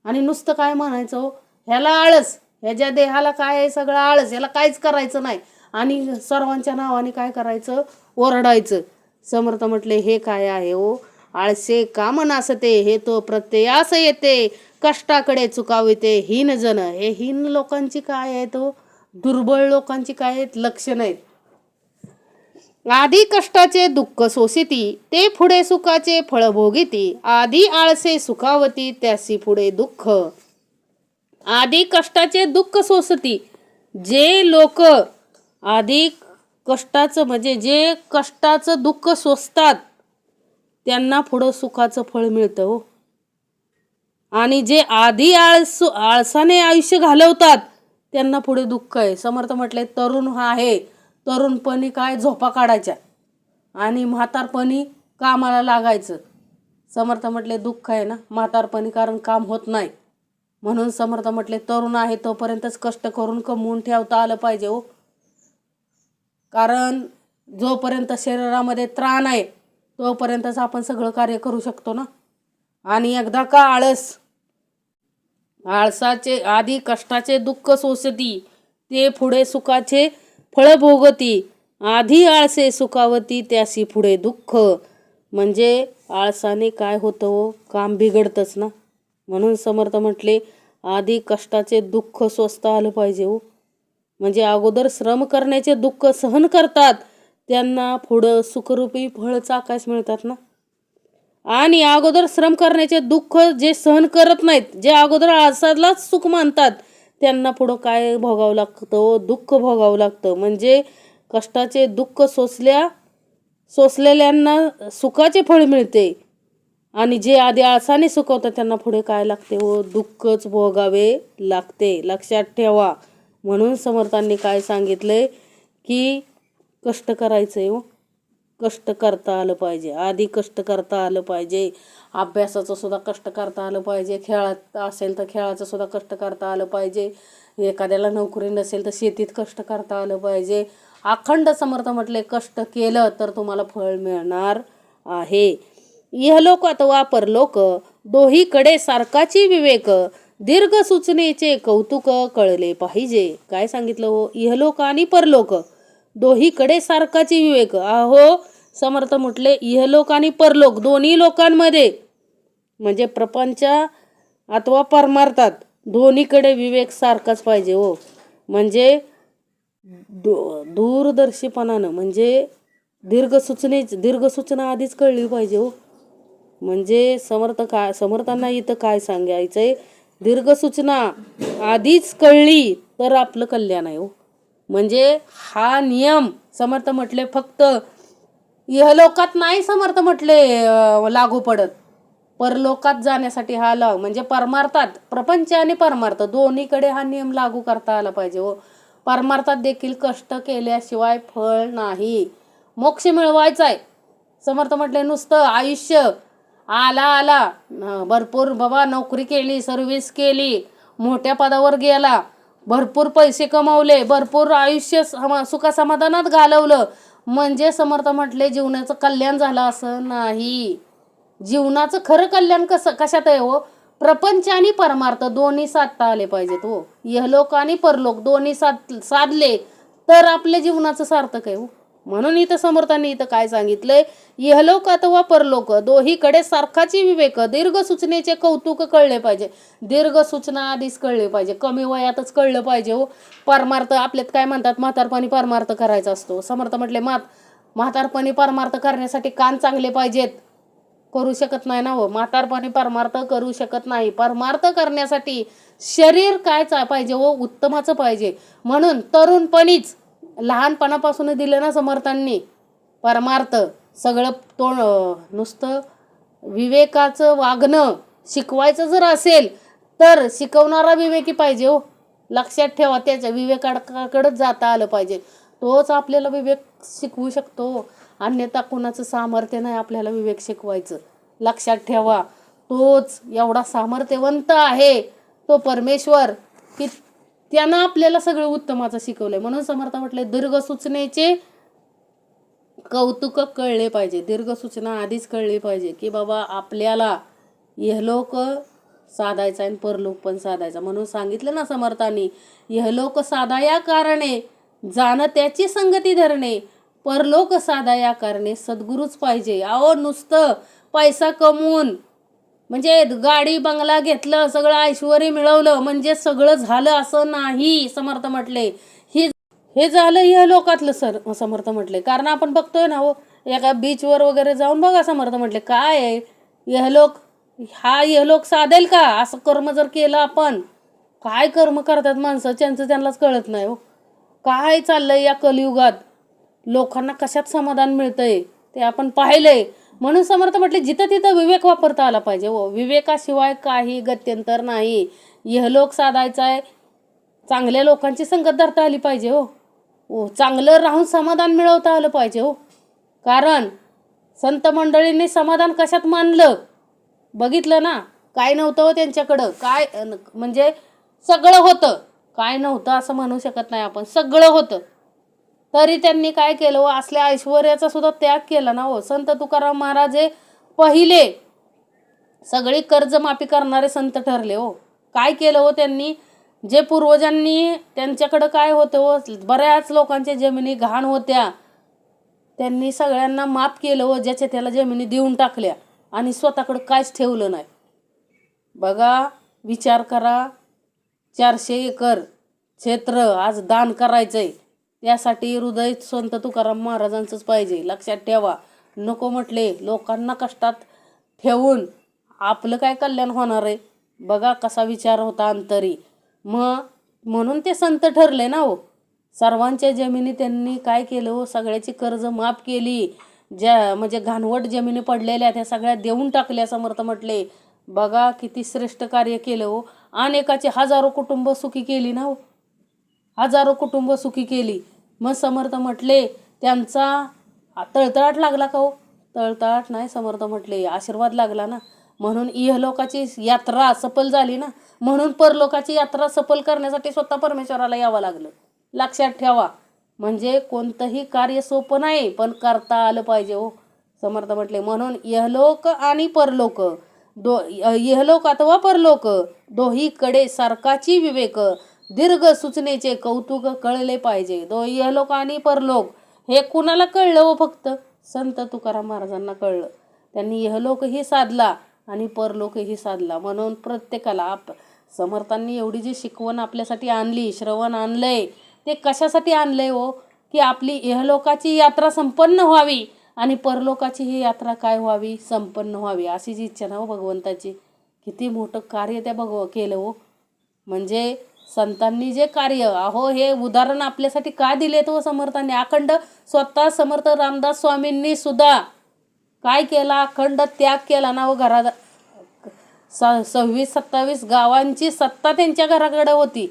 आणि नुसतं काय म्हणायचं हो, ह्याला आळस, ह्याच्या देहाला काय आहे, सगळं आळस, याला काहीच करायचं नाही. आणि सर्वांच्या नावाने काय करायचं, ओरडायचं. समर्थ म्हटले, हे काय आहे हो, आळसे काम नासते, हे तो प्रत्ययास येते, कष्टाकडे चुकाविते हीन जन. हे हीन लोकांची काय आहे, तो दुर्बळ लोकांची काय आहेत, लक्षण आहेत. आधी कष्टाचे दुःख सोसिती, ते पुढे सुखाचे फळ भोगिती. आधी आळसे सुखावती, त्यासी पुढे दुःख. आधी कष्टाचे दुःख सोसती, जे लोक आधी कष्टाचं, म्हणजे जे कष्टाचं दुःख सोसतात, त्यांना पुढं सुखाचं फळ मिळतं हो. आणि जे आधी आळसाने आयुष्य घालवतात, त्यांना पुढे दुःख आहे. समर्थ म्हटले, तरुण आहे, तरुणपणी काय झोपा काढायच्या, आणि म्हातारपणी कामाला लागायचं. समर्थ म्हटले, दुःख आहे ना म्हातारपणी, कारण काम होत नाही. म्हणून समर्थ म्हटले, तरुण आहे तोपर्यंतच कष्ट करून कमवून ठेवता आलं पाहिजे हो. कारण जोपर्यंत शरीरामध्ये त्राण आहे, तोपर्यंतच आपण सगळं कार्य करू शकतो ना. आणि एकदा का आळसाचे आधी कष्टाचे दुःख सोसती, ते पुढे सुखाचे फळ भोगती. आधी आळसे सुखावती, त्यासी पुढे दुःख. म्हणजे आळसाने काय होतं हो, काम बिघडतंच ना. म्हणून समर्थ म्हटले, आधी कष्टाचे दुःख सोसता आलं पाहिजे हो. म्हणजे अगोदर श्रम करण्याचे दुःख सहन करतात, त्यांना पुढं सुखरूपी फळ चाकास मिळतात ना. आणि अगोदर श्रम करण्याचे दुःख जे सहन करत नाहीत, जे अगोदर आळसालाच सुख मानतात, त्यांना पुढं काय भोगावं लागतं, दुःख भोगावं लागतं. म्हणजे कष्टाचे दुःख सोसलेल्यांना सुखाचे फळ मिळते, आणि जे आधी आळसाने सुखवतात त्यांना पुढे काय लागते हो, दुःखच भोगावे लागते. लक्षात ठेवा. म्हणून समर्थांनी काय सांगितलंय, की कष्ट करायचंय हो, कष्ट करता आलं पाहिजे. आधी कष्ट करता आलं पाहिजे. अभ्यासाचं सुद्धा कष्ट करता आलं पाहिजे. खेळात असेल तर खेळाचं सुद्धा कष्ट करता आलं पाहिजे. एखाद्याला नोकरी नसेल तर शेतीत कष्ट करता आलं पाहिजे. अखंड समर्थ म्हटले, कष्ट केलं तर तुम्हाला फळ मिळणार आहे. इहलोकात वा परलोक, दोहीकडे सारखाची विवेक. दीर्घ सूचनेचे कौतुक कळले पाहिजे. काय सांगितलं हो, इहलोक आणि परलोक दोहीकडे सारखाची विवेक. अहो समर्थ म्हटले, इहलोक आणि परलोक दोन्ही लोकांमध्ये, म्हणजे प्रपंच अथवा परमार्थात, दोन्हीकडे विवेक सारखाच पाहिजे हो. म्हणजे दूरदर्शीपणानं, म्हणजे दीर्घ सूचना आधीच कळली पाहिजे हो. म्हणजे समर्थांना इथं काय सांगायचंय, दीर्घ सूचना आधीच कळली तर आपलं कल्याण आहे हो. म्हणजे हा नियम समर्थ म्हटले फक्त इहलोकात नाही समर्थ म्हटले लागू पडत, परलोकात जाण्यासाठी हा लाव म्हणजे परमार्थात, प्रपंच आणि परमार्थ दोन्हीकडे हा नियम लागू करता आला पाहिजे हो. परमार्थात देखील कष्ट केल्याशिवाय फळ नाही. मोक्ष मिळवायचा आहे. समर्थ म्हटले नुसतं आयुष्य आला भरपूर बाबा नोकरी केली, सर्व्हिस केली, मोठ्या पदावर गेला, भरपूर पैसे कमावले, भरपूर आयुष्य सुखसमाधानात घालवलं म्हणजे समर्थ म्हटले जीवनाचं कल्याण झालं असं नाही. जीवनाचं खरं कल्याण कशात आहे हो? प्रपंच आणि परमार्थ दोन्ही साधता आले पाहिजेत हो. इहलोक आणि परलोक दोन्ही साधले तर आपल्या जीवनाचं सार्थक आहे हो. म्हणून इथं समर्थांनी इथं काय सांगितलंय, इहलोक अथवा परलोक दोहीकडे सारखाची विवेक, दीर्घ सूचनेचे कौतुक कळले पाहिजे. दीर्घ सूचना आधीच कळले पाहिजे, कमी वयातच कळलं पाहिजे हो. परमार्थ आपल्यात काय म्हणतात, म्हातारपणी परमार्थ करायचा असतो. समर्थ म्हटले म्हातारपणी परमार्थ करण्यासाठी कान चांगले पाहिजेत. करू शकत नाही ना हो, म्हातारपणी परमार्थ करू शकत नाही. परमार्थ करण्यासाठी शरीर काय पाहिजे हो, उत्तमाचं पाहिजे. म्हणून तरुणपणीच लहानपणापासून दिलं ना समर्थांनी परमार्थ, सगळं नुसतं विवेकाचं वागणं शिकवायचं जर असेल तर शिकवणारा विवेकी पाहिजे हो. लक्षात ठेवा, त्याच्या विवेकाकडेच जाता आलं पाहिजे. तोच आपल्याला विवेक शिकवू शकतो. अन्यथा कुणाचं सामर्थ्य नाही आपल्याला विवेक शिकवायचं. लक्षात ठेवा, तोच एवढा सामर्थ्यवंत आहे तो परमेश्वर की त्यानं आपल्याला सगळं उत्तमाचं शिकवलंय. म्हणून समर्थ म्हटले दीर्घ सूचनेचे कौतुक कळले पाहिजे. दीर्घ सूचना आधीच कळली पाहिजे की बाबा आपल्याला इहलोक साधायचा आणि परलोक पण साधायचा. म्हणून सांगितलं ना समर्थांनी, इहलोक साधा या कारणे जाणं त्याची संगती धरणे, परलोक साधा या कारणे सद्गुरूच पाहिजे. अहो नुसतं पैसा कमवून म्हणजे गाडी बंगला घेतलं, सगळं ऐश्वर्य मिळवलं म्हणजे सगळं झालं असं नाही. समर्थ म्हटले हे झालं इहलोकातलं समर्थ म्हटले. कारण आपण बघतोय ना हो, एका बीचवर वगैरे जाऊन बघा समर्थ म्हटले काय आहे इहलोक साधेल का? असं कर्म जर केलं आपण, काय कर्म करतात माणसं त्यांनाच कळत नाही हो. काय चाललंय या कलियुगात, लोकांना कशात समाधान मिळतंय ते आपण पाहिलंय. म्हणून समर्थ म्हटले जिथं तिथं विवेक वापरता आला पाहिजे हो. विवेकाशिवाय काही गत्यंतर नाही. इहलोक साधायचा आहे, चांगल्या लोकांची संगत धरता आली पाहिजे हो. चांगलं राहून समाधान मिळवता आलं पाहिजे हो. कारण संत मंडळींनी समाधान कशात मानलं बघितलं ना, काय नव्हतं हो त्यांच्याकडं. काय म्हणजे सगळं होतं, काय नव्हतं असं म्हणू शकत नाही आपण, सगळं होतं. तरी त्यांनी काय केलं हो, असल्या ऐश्वर्याचा सुद्धा त्याग केला ना हो. संत तुकाराम महाराज हे पहिले सगळी कर्जमाफी करणारे संत ठरले हो. काय केलं हो त्यांनी, जे पूर्वजांनी त्यांच्याकडं काय होतं हो, बऱ्याच लोकांच्या जमिनी घाण होत्या, त्यांनी सगळ्यांना माफ केलं हो. ज्याच्या त्याला जमिनी देऊन टाकल्या आणि स्वतःकडं काहीच ठेवलं नाही. बघा, विचार करा, 400 एकर क्षेत्र आज दान करायचंय, त्यासाठी हृदय संत तुकाराम महाराजांचंच पाहिजे. लक्षात ठेवा, नको म्हटले लोकांना कष्टात ठेवून आपलं काय कल्याण होणार आहे. बघा कसा विचार होता अंतरी. म्हणून ते संत ठरले ना हो. सर्वांच्या जमिनी त्यांनी काय केलं हो, सगळ्याची कर्ज माफ केली. म्हणजे घाणवट जमिनी पडलेल्या त्या सगळ्या देऊन टाकल्या. समर्थ म्हटले बघा किती श्रेष्ठ कार्य केलं हो. अनेकाचे हजारो कुटुंब सुखी केली ना हो, हजारो कुटुंब सुखी केली. मग समर्थ म्हटले त्यांचा तळतळाट लागला का हो? तळतळाट नाही, समर्थ म्हटले आशीर्वाद लागला ना. म्हणून इहलोकाची यात्रा सफल झाली ना. म्हणून परलोकाची यात्रा सफल करण्यासाठी स्वतः परमेश्वराला यावं लागलं. लक्षात ठेवा, म्हणजे कोणतंही कार्य सोपं नाही, पण करता आलं पाहिजे हो. समर्थ म्हटले म्हणून इहलोक आणि परलोक इहलोक अथवा परलोक दोहीकडे सारखाची विवेक, दीर्घ सूचनेचे कौतुक कळले पाहिजे. इहलोक आणि परलोक हे कुणाला कळलं हो? फक्त संत तुकाराम महाराजांना कळलं. त्यांनी इहलोकही साधला आणि परलोकही साधला. म्हणून प्रत्येकाला समर्थांनी एवढी जी शिकवण आपल्यासाठी आणली, श्रवण आणलंय, ते कशासाठी आणलंय हो? की आपली इहलोकाची यात्रा संपन्न व्हावी आणि परलोकाची ही यात्रा काय व्हावी, संपन्न व्हावी, अशी जी इच्छा ना हो भगवंताची. किती मोठं कार्य त्या केलं हो. म्हणजे संतांनी जे कार्य, अहो हे उदाहरण आपल्यासाठी का दिले तो समर्थांनी? अखंड स्वतः समर्थ रामदास स्वामींनी सुद्धा काय केला? अखंड त्याग केला ना. व घरात 26-27 गावांची सत्ता त्यांच्या घराकडे होती.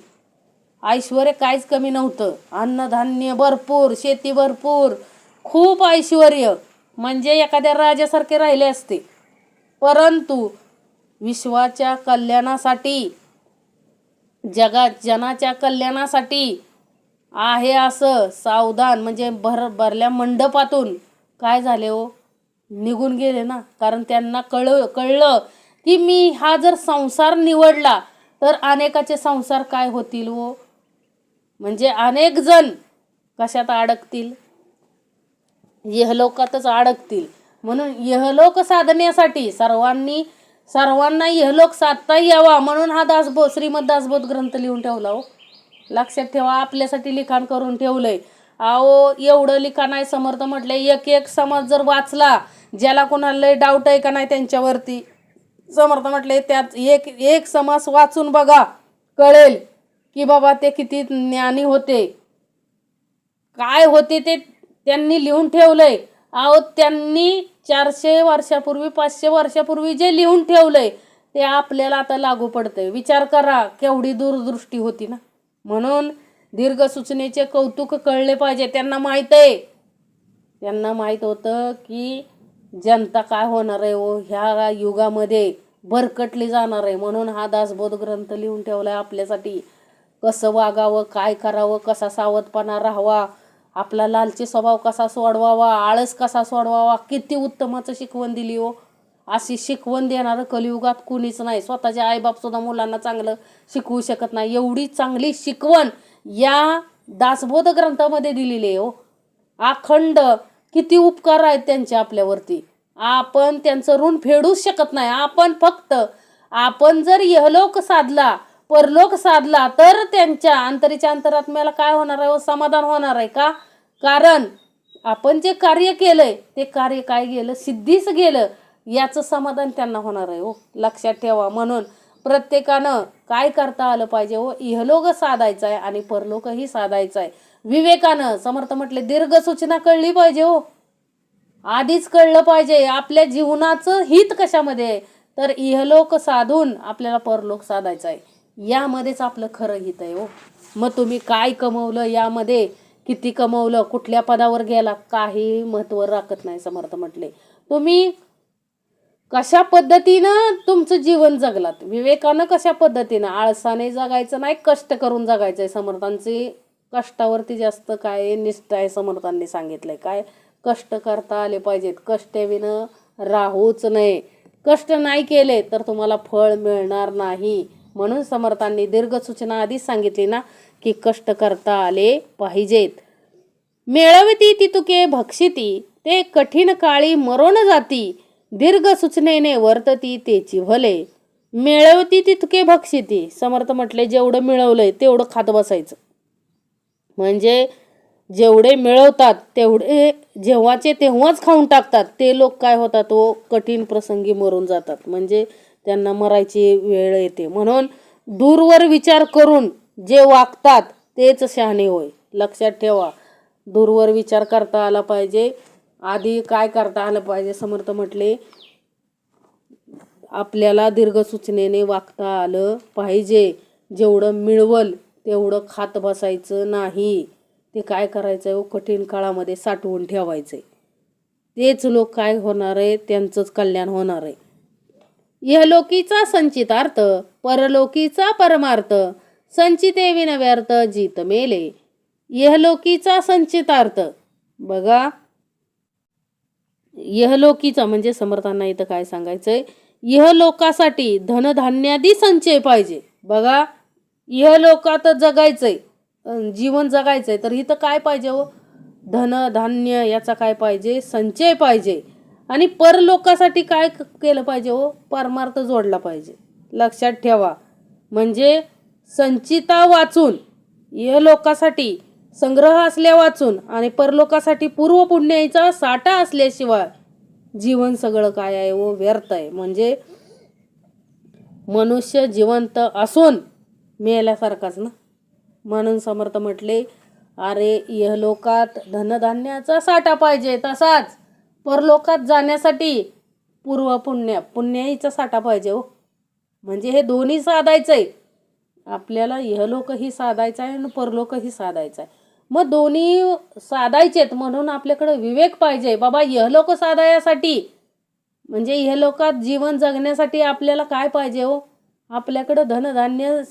ऐश्वर्य काहीच कमी नव्हतं. अन्नधान्य भरपूर, शेती भरपूर, खूप ऐश्वर्य, म्हणजे एखाद्या राजासारखे राहिले असते. परंतु विश्वाच्या कल्याणासाठी, जनाच्या कल्याणासाठी आहे असं सावधान म्हणजे भरल्या मंडपातून काय झाले हो? निघून गेले ना. कारण त्यांना कळलं की मी हा जर संसार निवडला तर अनेकाचे संसार काय होतील हो? म्हणजे अनेक जण कशात अडकतील? इहलोकातच अडकतील. म्हणून इहलोक साधण्यासाठी सर्वांना इहलोक साधता यावा म्हणून हा श्रीमद दासबोध ग्रंथ लिहून ठेवला हो. लक्षात ठेवा, आपल्यासाठी लिखाण करून ठेवलंय. अहो एवढं लिखाण आहे. समर्थ म्हटले एक समाज जर वाचला, ज्याला कोणाला लय डाऊट आहे का नाही त्यांच्यावरती, समर्थ म्हटले त्यात एक समाज वाचून बघा, कळेल की बाबा ते किती ज्ञानी होते, काय होते ते त्यांनी लिहून ठेवलंय. अहो त्यांनी 400 वर्षापूर्वी 500 वर्षापूर्वी जे लिहून ठेवलंय ते आपल्याला आता लागू पडतंय. विचार करा केवढी दूरदृष्टी होती ना. म्हणून दीर्घ सूचनेचे कौतुक कळले पाहिजे. त्यांना माहीत होतं की जनता काय होणार आहे हो, ह्या युगामध्ये भरकटली जाणार आहे. म्हणून हा दासबोध ग्रंथ लिहून ठेवलाय आपल्यासाठी. कसं वागावं, काय करावं, कसा सावधपणा राहावा, आपला लालची स्वभाव कसा सोडवावा, आळस कसा सोडवावा, किती उत्तमाचं शिकवण दिली हो. अशी शिकवण देणारं कलियुगात कुणीच नाही. स्वतःचे आईबाप सुद्धा मुलांना चांगलं शिकवू शकत नाही. एवढी चांगली शिकवण या दासबोध ग्रंथामध्ये दिलेली आहे हो. अखंड किती उपकार आहेत त्यांचे आपल्यावरती. आपण त्यांचं ऋण फेडूच शकत नाही. आपण जर इहलोक साधला, परलोक साधला तर त्यांच्या अंतरीच्या अंतरात्म्याला काय होणार आहे? समाधान होणार आहे का? कारण आपण जे कार्य केलंय ते कार्य काय गेलं? सिद्धीच गेलं. याचं समाधान त्यांना होणार आहे हो. लक्षात ठेवा. म्हणून प्रत्येकानं काय करता आलं पाहिजे हो? इहलोक साधायचा आहे आणि परलोकही साधायचा आहे. विवेकानं, समर्थ म्हटले दीर्घ सूचना कळली पाहिजे हो. आधीच कळलं पाहिजे आपल्या जीवनाचं हित कशामध्ये आहे, तर इहलोक साधून आपल्याला परलोक साधायचा आहे. यामध्येच आपलं खरं हित आहे हो. मग तुम्ही काय कमवलं, यामध्ये किती कमवलं, कुठल्या पदावर गेला, काही महत्त्व राखत नाही. समर्थ म्हटले तुम्ही कशा पद्धतीनं तुमचं जीवन जगलात, विवेकानं कशा पद्धतीनं, आळसाने जगायचं नाही, कष्ट करून जगायचंय. समर्थांची कष्टावरती जास्त काय निष्ठा आहे. समर्थांनी सांगितलंय काय? कष्ट करता आले पाहिजेत, कष्टाविनं राहूच नये. कष्ट नाही केले तर तुम्हाला फळ मिळणार नाही. म्हणून समर्थांनी दीर्घ सूचना आधीच सांगितली ना की कष्ट करता आले पाहिजेत. मिळविती ती तुके भक्षिती, ते कठीण काळी मरोन जाती, दीर्घ सूचनेने वर्तती तेची भले. मिळवती ती तुके भक्षिती. समर्थ म्हटले जेवढं मिळवलंय तेवढं खात बसायचं. म्हणजे जेवढे मिळवतात तेवढे जेव्हाचे तेव्हाच खाऊन टाकतात ते लोक काय होतात तो कठीण प्रसंगी मरून जातात. म्हणजे त्यांना मरायची वेळ येते. म्हणून दूरवर विचार करून जे वागतात तेच शहाणे होय. लक्षात ठेवा, दूरवर विचार करता आला पाहिजे. आधी काय करता आलं पाहिजे? समर्थ म्हटले आपल्याला दीर्घ सूचनेने वागता आलं पाहिजे. जेवढं मिळवल तेवढं खात बसायचं नाही. ते काय करायचं आहे? कठीण काळामध्ये साठवून ठेवायचंय. तेच लोक काय होणार आहे? त्यांचंच कल्याण होणार आहे. इहलोकीचा संचितार्थ, परलोकीचा परमार्थ, संचिते विन व्यर्थ जीत मेले. इहलोकीचा संचितार्थ बघा, इहलोकीचा म्हणजे समर्थांना इथं काय सांगायचंय? इहलोकासाठी धनधान्यादी संचय पाहिजे. बघा, इहलोकात जगायचंय, जीवन जगायचंय, तर इथं काय पाहिजे हो? धनधान्य याचा काय पाहिजे? संचय पाहिजे. आणि परलोकासाठी काय केलं पाहिजे हो? परमार्थ जोडला पाहिजे. लक्षात ठेवा. म्हणजे संचिता वाचून, इहलोकासाठी संग्रह असल्या वाचून आणि परलोकासाठी पूर्व पुण्याचा साठा असल्याशिवाय जीवन सगळं काय आहे हो? व्यर्थ आहे. म्हणजे मनुष्य जिवंत असून मेल्यासारखाच ना. म्हणून समर्थ म्हटले, अरे इहलोकात धनधान्याचा साठा पाहिजे, तसाच परलोकात जाण्यासाठी पुण्याईचा साठा पाहिजे हो. म्हणजे हे दोन्ही साधायचंय आपल्याला. इहलोकही साधायचं आहे आणि परलोकही साधायचं आहे. मग दोन्ही साधायचेत म्हणून आपल्याकडे विवेक पाहिजे. बाबा इहलोक साधायसाठी म्हणजे इहलोकात जीवन जगण्यासाठी आपल्याला काय पाहिजे हो? आपल्याकडं धनधान्य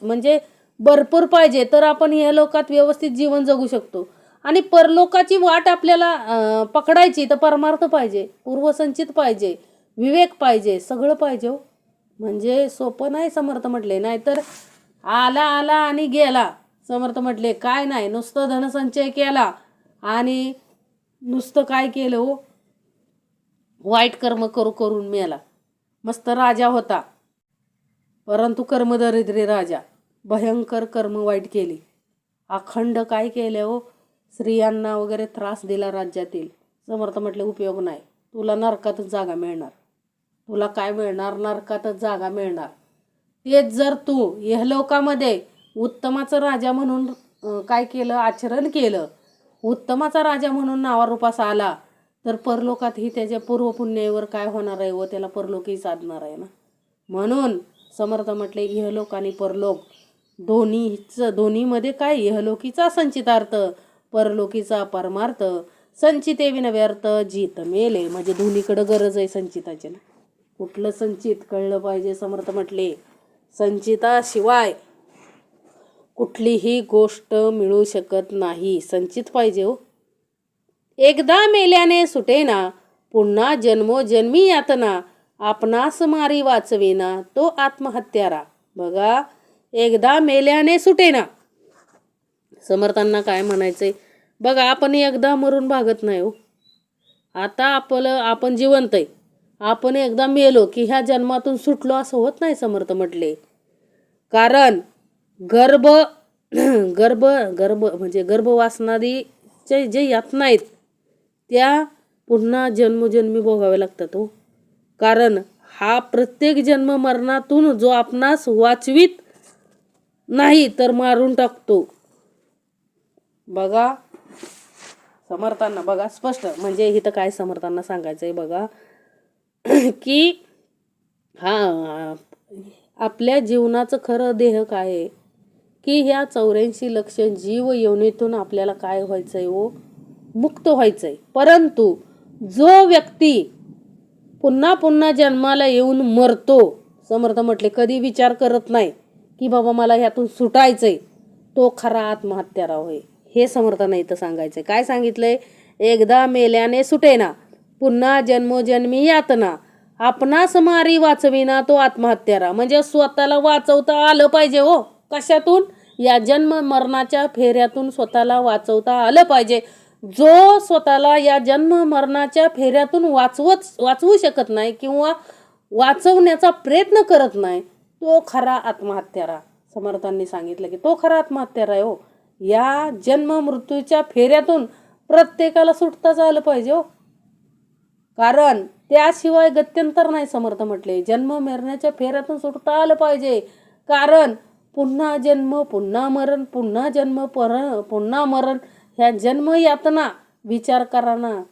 म्हणजे भरपूर पाहिजे, तर आपण इहलोकात व्यवस्थित जीवन जगू शकतो. आणि परलोकाची वाट आपल्याला पकडायची तर परमार्थ पाहिजे, पूर्वसंचित पाहिजे, विवेक पाहिजे, सगळं पाहिजे हो. म्हणजे सोपं नाही समर्थ म्हटले. नाहीतर आला आला आणि गेला. समर्थ म्हटले काय नाही, नुसतं धनसंचय केला आणि नुसतं काय केलं हो, वाईट कर्म करून मेला. मस्त राजा होता, परंतु कर्मदरिद्री राजा, भयंकर कर्म वाईट केली. अखंड काय केले हो, स्त्रियांना वगैरे त्रास दिला राज्यातील. समर्थ म्हटले उपयोग नाही, तुला नरकातच जागा मिळणार. तुला काय मिळणार? नरकातच जागा मिळणार. तेच जर तू इहलोकामध्ये उत्तमाचा राजा म्हणून काय केलं, आचरण केलं, उत्तमाचा राजा म्हणून नावारूपास आला, तर परलोकातही त्याच्या पूर्वपुण्यावर काय होणार आहे व त्याला परलोकही साधणार आहे ना. म्हणून समर्थ म्हटले इहलोक आणि परलोक दोन्हीमध्ये काय, इहलोकीचा संचितार्थ, परलोकीचा परमार्थ. संचिते विन व्यर्थ जीत मेले. म्हणजे दोन्हीकडं गरज आहे संचिताची ना. कुठलं संचित कळलं पाहिजे. समर्थ म्हटले संचिताशिवाय कुठलीही गोष्ट मिळू शकत नाही. संचित पाहिजे हो. एकदा मेल्याने सुटेना, पुन्हा जन्मोजन्मी यातना, आपणास मारी वाचवेना तो आत्महत्यारा. बघा, एकदा मेल्याने सुटेना. समर्थांना काय म्हणायचंय बघा, आपण एकदा मरून भागत नाही हो. आता आपण जिवंत आहे, आपण एकदा मेलो की ह्या जन्मातून सुटलो असं होत नाही. समर्थ म्हटले कारण गर्भ गर्भ गर्भ म्हणजे गर्भवासनादी जे यातना आहेत त्या पुन्हा जन्मोजन्मी भोगाव्या लागतात हो. कारण हा प्रत्येक जन्म मरणातून जो आपणास वाचवीत नाही तर मारून टाकतो. बघा समर्थांना बघा स्पष्ट, म्हणजे इथं काय समर्थांना सांगायचंय बघा की हा आपल्या जीवनाचं खरं ध्येय काय आहे की ह्या 84 लक्ष जीव योनीतून आपल्याला काय व्हायचंय हो, मुक्त व्हायचंय. परंतु जो व्यक्ती पुन्हा पुन्हा जन्माला येऊन मरतो, समर्थ म्हटले कधी विचार करत नाही की बाबा मला ह्यातून सुटायचंय, तो खरा आत्महत्यारा होय. हे समर्थांना इथं सांगायचंय. काय सांगितलंय? एकदा मेल्याने सुटेना, पुन्हा जन्मोजन्मी यातना, आपणास मारी वाचविना तो आत्महत्यारा. म्हणजे स्वतःला वाचवता आलं पाहिजे हो. कशातून? या जन्म मरणाच्या फेऱ्यातून स्वतःला वाचवता आलं पाहिजे. जो स्वतःला या जन्म मरणाच्या फेऱ्यातून वाचवू शकत नाही किंवा वाचवण्याचा प्रयत्न करत नाही, तो खरा आत्महत्यारा. समर्थांनी सांगितलं की तो खरा आत्महत्यारा आहे हो. या जन्म मृत्यूच्या फेऱ्यातून प्रत्येकाला सुटताच आलं पाहिजे हो. कारण त्याशिवाय गत्यंतर नाही. समर्थ म्हटले जन्म मरण्याच्या फेऱ्यातून सुटता आलं पाहिजे. कारण पुन्हा जन्म, पुन्हा मरण, पुन्हा जन्म, पुन्हा मरण, ह्या जन्म यातना विचार करा ना.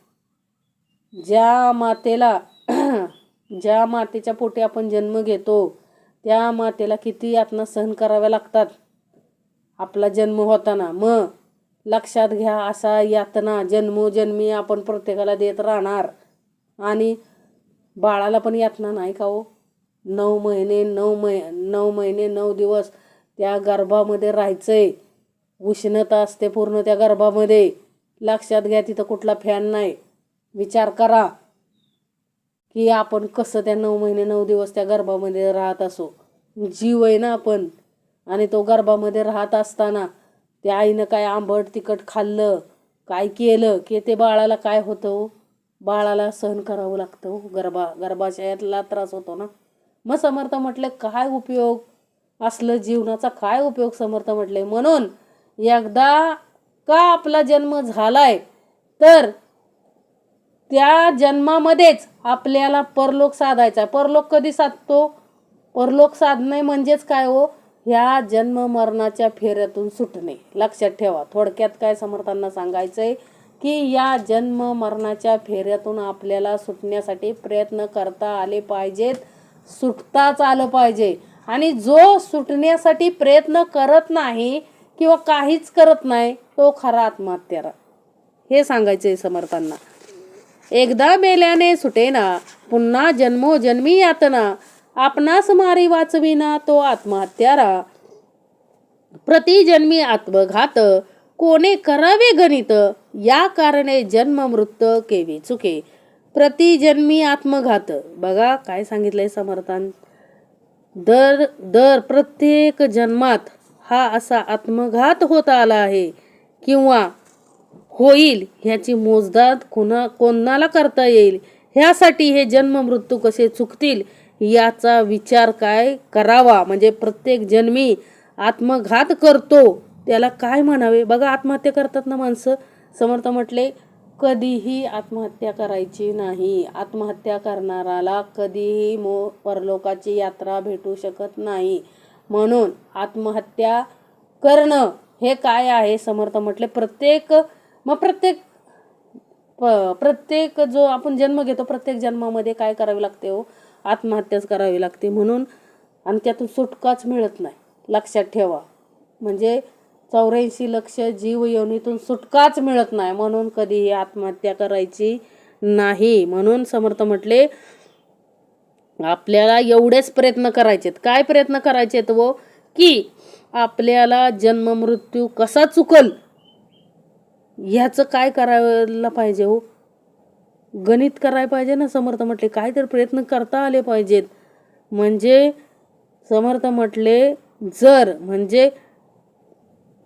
ज्या मातेच्या पोटी आपण जन्म घेतो त्या मातेला किती यातना सहन कराव्या लागतात आपला जन्म होताना. मग लक्षात घ्या, असा यातना जन्मोजन्मी आपण प्रत्येकाला देत राहणार. आणि बाळाला पण यातना नाही का हो? 9 महिने 9 दिवस त्या गर्भामध्ये राहायचंय. उष्णता असते पूर्ण त्या गर्भामध्ये. लक्षात घ्या, तिथं कुठला फॅन नाही. विचार करा की आपण कसं त्या 9 महिने 9 दिवस त्या गर्भामध्ये राहत असो. जीव आहे ना आपण. आणि तो गर्भामध्ये राहत असताना त्या आईनं काय आंबट तिखट खाल्लं, काय केलं की ते बाळाला काय होतं, बाळाला सहन करावं लागतं. गर्भाशयातला त्रास होतो ना. मग समर्थ म्हटले काय उपयोग असलं जीवनाचा, काय उपयोग? समर्थ म्हटले म्हणून एकदा का आपला जन्म झालाय तर त्या जन्मामध्येच आपल्याला परलोक साधायचा. परलोक कधी साधतो? परलोक साधणे म्हणजेच काय हो, ह्या जन्म मरणाच्या फेऱ्यातून सुटणे. लक्षात ठेवा, थोडक्यात काय समर्थांना सांगायचंय की या जन्म मरणाच्या फेऱ्यातून आपल्याला सुटण्यासाठी प्रयत्न करता आले पाहिजेत, सुटताच आलं पाहिजे. आणि जो सुटण्यासाठी प्रयत्न करत नाही किंवा काहीच करत नाही तो खरा आत्महत्यारा, हे सांगायचंय समर्थांना. एकदा मेल्याने सुटेना, पुन्हा जन्मोजन्मी यातना, आपणास मारी वाचविना तो आत्महत्यारा. प्रतिजन्मी आत्मघात, कोणे करावे गणित, या कारणे जन्म मृत्यू केवी चुके. प्रतिजन्मी आत्मघात, बघा काय सांगितलंय समर्थान. दर प्रत्येक जन्मात हा असा आत्मघात होत आला आहे किंवा होईल, ह्याची मोजदाद कोणाला करता येईल. ह्यासाठी हे जन्म मृत्यू कसे चुकतील याचा विचार काय करावा. म्हणजे प्रत्येक जन्मी आत्मघात करतो त्याला काय म्हणावे. बघा आत्महत्या करतात ना माणसं, समर्थ म्हटले कधीही आत्महत्या करायची नाही. आत्महत्या करणाराला कधीही परलोकाची यात्रा भेटू शकत नाही. म्हणून आत्महत्या करणं हे काय आहे, समर्थ म्हटले प्रत्येक जो आपण जन्म घेतो प्रत्येक जन्मामध्ये काय करावे लागते हो, आत्महत्याच करावी लागते. म्हणून आणि त्यातून सुटकाच मिळत नाही. लक्षात ठेवा, म्हणजे 84 लक्ष जीव योनीतून सुटकाच मिळत नाही. म्हणून कधीही आत्महत्या करायची नाही. म्हणून समर्थ म्हटले आपल्याला एवढेच प्रयत्न करायचेत. काय प्रयत्न करायचेत वो, की आपल्याला जन्म मृत्यू कसा चुकल ह्याचं काय करायला पाहिजे हो, गणित करायला पाहिजे ना. समर्थ म्हटले काहीतरी प्रयत्न करता आले पाहिजेत. म्हणजे समर्थ म्हटले जर म्हणजे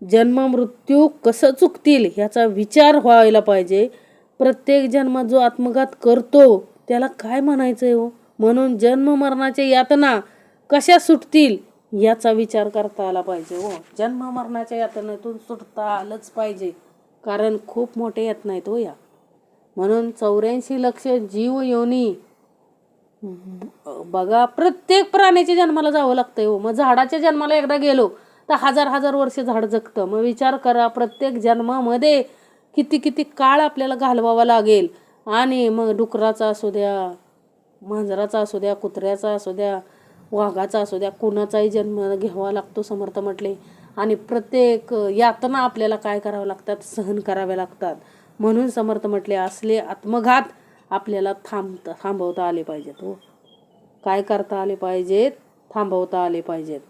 जन्म मृत्यू कसं चुकतील ह्याचा विचार व्हायला पाहिजे. प्रत्येक जन्मात जो आत्मघात करतो त्याला काय म्हणायचंय हो. म्हणून जन्म मरणाच्या यातना कशा सुटतील याचा विचार करता आला पाहिजे हो. जन्म मरणाच्या यातनेतून सुटता आलंच पाहिजे, कारण खूप मोठे यातना आहेत हो या. म्हणून 84 लक्ष जीव योनी, बघा प्रत्येक प्राण्याच्या जन्माला जावं लागतंय हो. मग झाडाच्या जन्माला एकदा गेलो तर हजार वर्ष झाड जगतं. मग विचार करा प्रत्येक जन्मामध्ये किती काळ आपल्याला घालवावा लागेल. आणि मग डुकराचा असू द्या, मांजराचा असू द्या, कुत्र्याचा असू द्या, वाघाचा असू द्या, कुणाचाही जन्म घ्यावा लागतो समर्थ म्हटले. आणि प्रत्येक यातना आपल्याला काय करावं लागतात, सहन कराव्या लागतात. म्हणून समर्थ म्हटले असले आत्मघात आपल्याला थांबवता आले पाहिजेत हो. काय करता आले पाहिजेत, थांबवता आले पाहिजेत.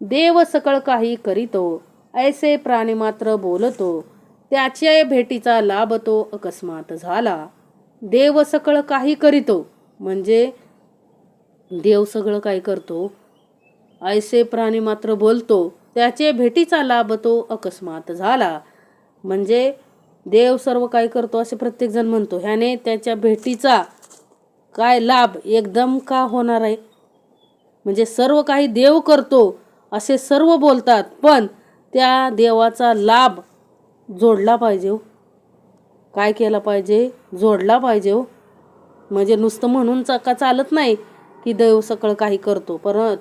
देव सकळ काही करीतो, ऐसे प्राणी मात्र बोलतो, त्याच्या भेटीचा लाभ तो अकस्मात झाला. देव सकळ काही करीतो म्हणजे देव सगळं काय करतो, ऐसे प्राणी मात्र बोलतो, त्याचे भेटीचा लाभ तो अकस्मात झाला. म्हणजे देव सर्व काय करतो असे प्रत्येक जण म्हणतो, ह्याने त्याच्या भेटीचा काय लाभ एकदम का होणार आहे. म्हणजे सर्व काही देव करतो असे सर्व बोलतात, पण त्या देवाचा लाभ जोडला पाहिजे हो. काय केला पाहिजे, जोडला पाहिजे हो. म्हणजे नुसतं म्हणून का चालत नाही की देव सकळ काही करतो, पण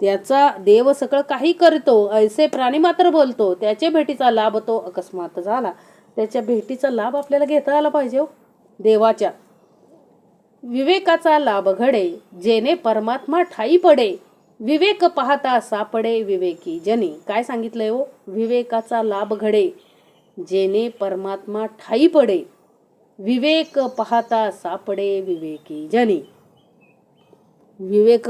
त्याचा देव सकळ काही करतो, ऐसे प्राणी मात्र बोलतो, त्याच्या भेटीचा लाभ तो अकस्मात झाला. त्याच्या भेटीचा लाभ आपल्याला घेता आला पाहिजे हो. देवाच्या विवेकाचा लाभ घडे, जेणे परमात्मा ठाई पडे, विवेक पाहता सापडे विवेकी जनी. काय सांगितलंय हो, विवेकाचा लाभ घडे जेणे परमात्मा ठाई पडे, विवेक पाहता सापडे विवेकी जनी. विवेक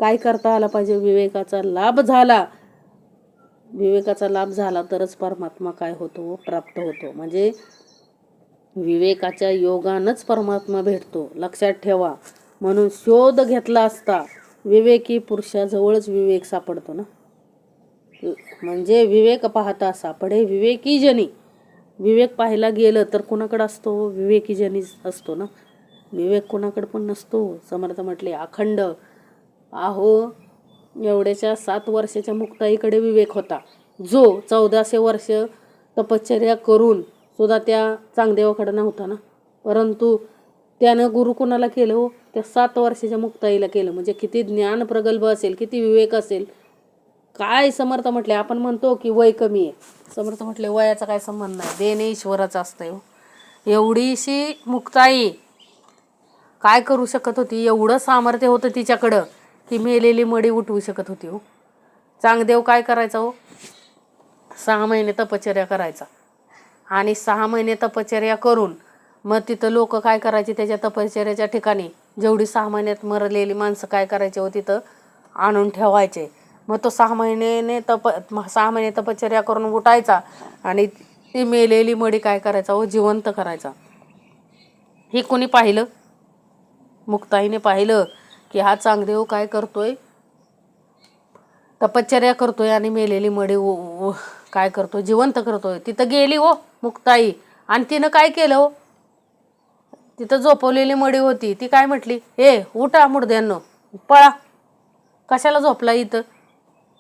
काय करता आला पाहिजे, विवेकाचा लाभ झाला. विवेकाचा लाभ झाला तरच परमात्मा काय होतो, प्राप्त होतो. म्हणजे विवेकाच्या योगानच परमात्मा भेटतो. लक्षात ठेवा. म्हणून शोध घेतला असता विवेकी पुरुषाजवळच विवेक सापडतो ना. म्हणजे विवेक पाहता सापडे विवेकी जनी. विवेक पाहायला गेलं तर कोणाकडे असतो, विवेकी जनी असतो ना. विवेक कोणाकडे पण नसतो. समर्थ म्हटले अखंड आहो एवढ्याच्या 7 वर्षाच्या मुक्ताईकडे विवेक होता, जो 1400 वर्ष तपश्चर्या करून सुद्धा त्या चांगदेवाकडे नव्हता ना. परंतु त्यानं गुरु कुणाला केलं हो? त्या 7 वर्षाच्या मुक्ताईला केलं. म्हणजे किती ज्ञान प्रगल्भ असेल, किती विवेक असेल. काय समर्थ म्हटले, आपण म्हणतो की वय कमी आहे, समर्थ म्हटले वयाचा काय संबंध नाही, देणे ईश्वराचं असतंय हो. एवढीशी मुक्ताई काय करू शकत होती, एवढं सामर्थ्य होतं तिच्याकडं की मेलेली मडी उठवू शकत होती हो. चांगदेव काय करायचा हो, 6 महिने तपश्चर्या करायचा आणि 6 महिने तपश्चर्या करून मग तिथं लोक काय करायचे, त्याच्या तपश्चर्याच्या ठिकाणी जेवढी 6 महिन्यात मरलेली माणसं काय करायचे हो, तिथं आणून ठेवायचे. मग तो 6 महिने तपश्चर्या करून उठायचा आणि ती मेलेली मडी काय करायचा हो, जिवंत करायचा. हे कोणी पाहिलं, मुक्ताईने पाहिलं की हा चांगदेव काय करतोय, तपश्चर्या करतोय आणि मेलेली मडी काय करतोय, जिवंत करतोय. तिथं गेली हो मुक्ताई आणि तिनं काय केलं हो, तिथं झोपवलेली मडी होती, ती काय म्हटली, ए उठा मुडद्यांनो, पळा, कशाला झोपला इथं.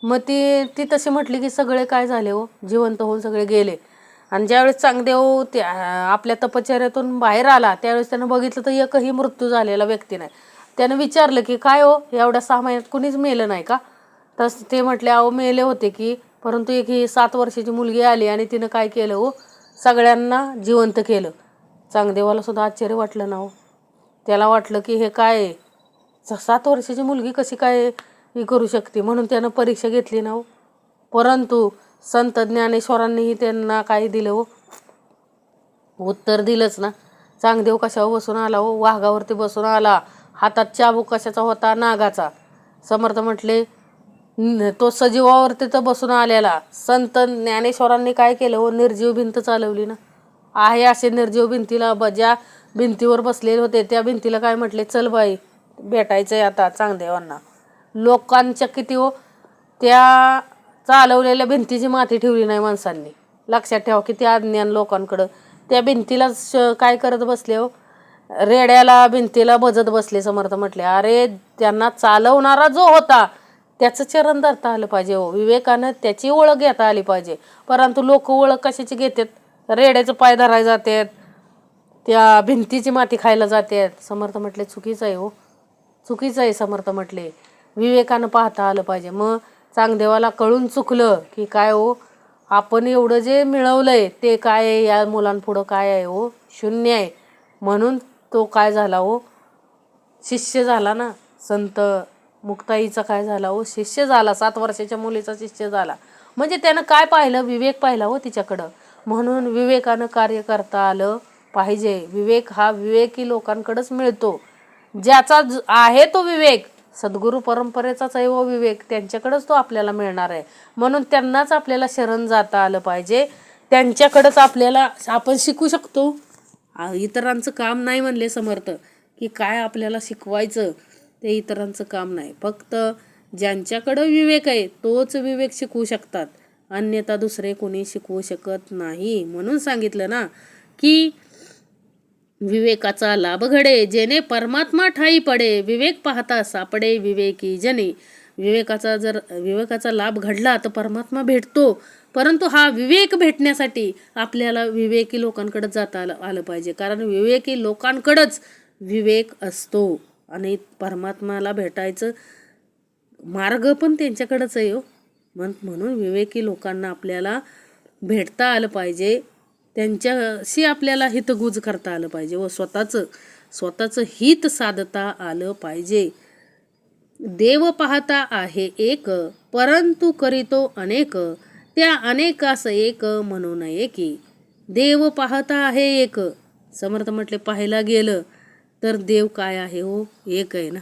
मग ती तशी म्हटली की सगळे काय झाले हो, जिवंत होऊन सगळे गेले. आणि ज्यावेळेस चांगदेव त्या आपल्या तपश्चर्यातून बाहेर आला त्यावेळेस त्यानं बघितलं तर एकही मृत्यू झालेला व्यक्ती नाही. त्यानं विचारलं की काय हो, एवढ्या 6 महिन्यात कुणीच मेलं नाही का. तस ते म्हटले, अहो मेले होते की, परंतु एक ही 7 वर्षाची मुलगी आली आणि तिनं काय केलं हो, सगळ्यांना जिवंत केलं. चांगदेवाला सुद्धा आश्चर्य वाटलं ना हो. त्याला वाटलं की हे काय 7 वर्षाची मुलगी कशी काय हे करू शकते, म्हणून त्यानं परीक्षा घेतली ना हो. परंतु संत ज्ञानेश्वरांनीही त्यांना काय दिलं हो, उत्तर दिलंच ना. चांगदेव कशावर बसून आला हो, वाघावरती बसून आला. हातात चाबूक कशाचा होता, नागाचा. समर्थ म्हटले तो सजीवावरती तर बसून आलेला. संत ज्ञानेश्वरांनी काय केलं हो, निर्जीव भिंत चालवली ना. आहे असे निर्जीव भिंतीला ज्या भिंतीवर बसलेले होते त्या भिंतीला काय म्हटले, चल बाई भेटायचंय आता चांगदेवांना. लोकांच्या किती हो, त्या चालवलेल्या भिंतीची माती ठेवली नाही माणसांनी. लक्षात ठेवा किती अज्ञान लोकांकडं. त्या भिंतीला काय करत बसले हो, रेड्याला भिंतीला बजत बसले. समर्थ म्हटले अरे त्यांना चालवणारा जो होता त्याचं चरण धरता आलं पाहिजे हो, विवेकानं त्याची ओळख घेता आली पाहिजे. परंतु लोक ओळख कशाची घेतात, रेड्याचं पाय धरायला जातात, त्या भिंतीची माती खायला जातात. समर्थ म्हटले चुकीचं आहे हो, चुकीचं आहे. समर्थ म्हटले विवेकानं पाहता आलं पाहिजे. मग चांगदेवाला कळून चुकलं की काय हो, आपण एवढं जे मिळवलंय ते काय आहे, या मुलांपुढं काय आहे हो, शून्य आहे. म्हणून तो काय झाला हो, शिष्य झाला ना. संत मुक्ताईचा काय झाला हो, शिष्य झाला. 7 वर्षाच्या मुलीचा शिष्य झाला. म्हणजे त्यानं काय पाहिलं, विवेक पाहिला हो तिच्याकडं. म्हणून विवेकानं कार्य करता आलं पाहिजे. विवेक हा विवेकी लोकांकडेच मिळतो. ज्याचा आहे तो विवेक सद्गुरू परंपरेचाच आहे व विवेक, त्यांच्याकडेच तो आपल्याला मिळणार आहे. म्हणून त्यांनाच आपल्याला शरण जाता आलं पाहिजे. त्यांच्याकडेच आपल्याला आपण शिकू शकतो. इतरांचं काम नाही म्हणले समर्थ की काय आपल्याला शिकवायचं, ते इतरांचं काम नाही. फक्त ज्यांच्याकडं विवेक आहे तोच विवेक शिकवू शकतात, अन्यथा दुसरे कोणी शिकवू शकत नाही. म्हणून सांगितलं ना की विवेकाचा लाभ घडे जेणे परमात्मा ठाई पडे, विवेक पाहता सापडे विवेकी जने. विवेकाचा लाभ घडला तर परमात्मा भेटतो. परंतु हा विवेक भेटण्यासाठी आपल्याला विवेकी लोकांकडे जाता आलं पाहिजे. कारण विवेकी लोकांकडेच विवेक असतो आणि परमात्माला भेटायचं मार्ग पण त्यांच्याकडेच आहे हो. म्हणून विवेकी लोकांना आपल्याला भेटता आलं पाहिजे, त्यांच्याशी आपल्याला हितगुज करता आलं पाहिजे व स्वतःचं हित साधता आलं पाहिजे. देव पाहता आहे एक परंतु करीतो अनेक, त्या अनेकास एक म्हणू नये की. देव पाहता आहे एक. समर्थ म्हटले पाहायला गेलं तर देव काय आहे हो, एक आहे ना.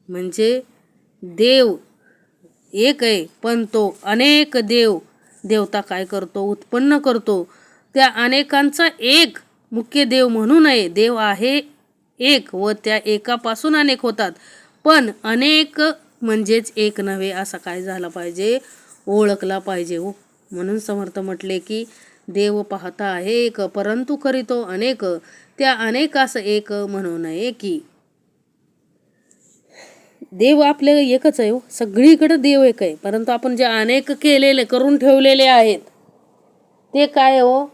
म्हणजे देव एक आहे पण तो अनेक देवता काय करतो, उत्पन्न करतो. त्या अनेकांचा एक मुख्य देव म्हणू नये. देव आहे एक व त्या एकापासून अनेक होतात, पण अनेक म्हणजेच एक नव्हे असा काय झाला पाहिजे, ओळखला पाहिजे हो. म्हणून समर्थ म्हटले की देव पाहता आहे एक परंतु करीतो अनेक, त्या अनेकास एक म्हणू नये की. देव आपल्याला एकच आहे हो, सगळीकडे देव एक आहे. परंतु आपण जे अनेक केलेले करून ठेवलेले आहेत ते काय हो,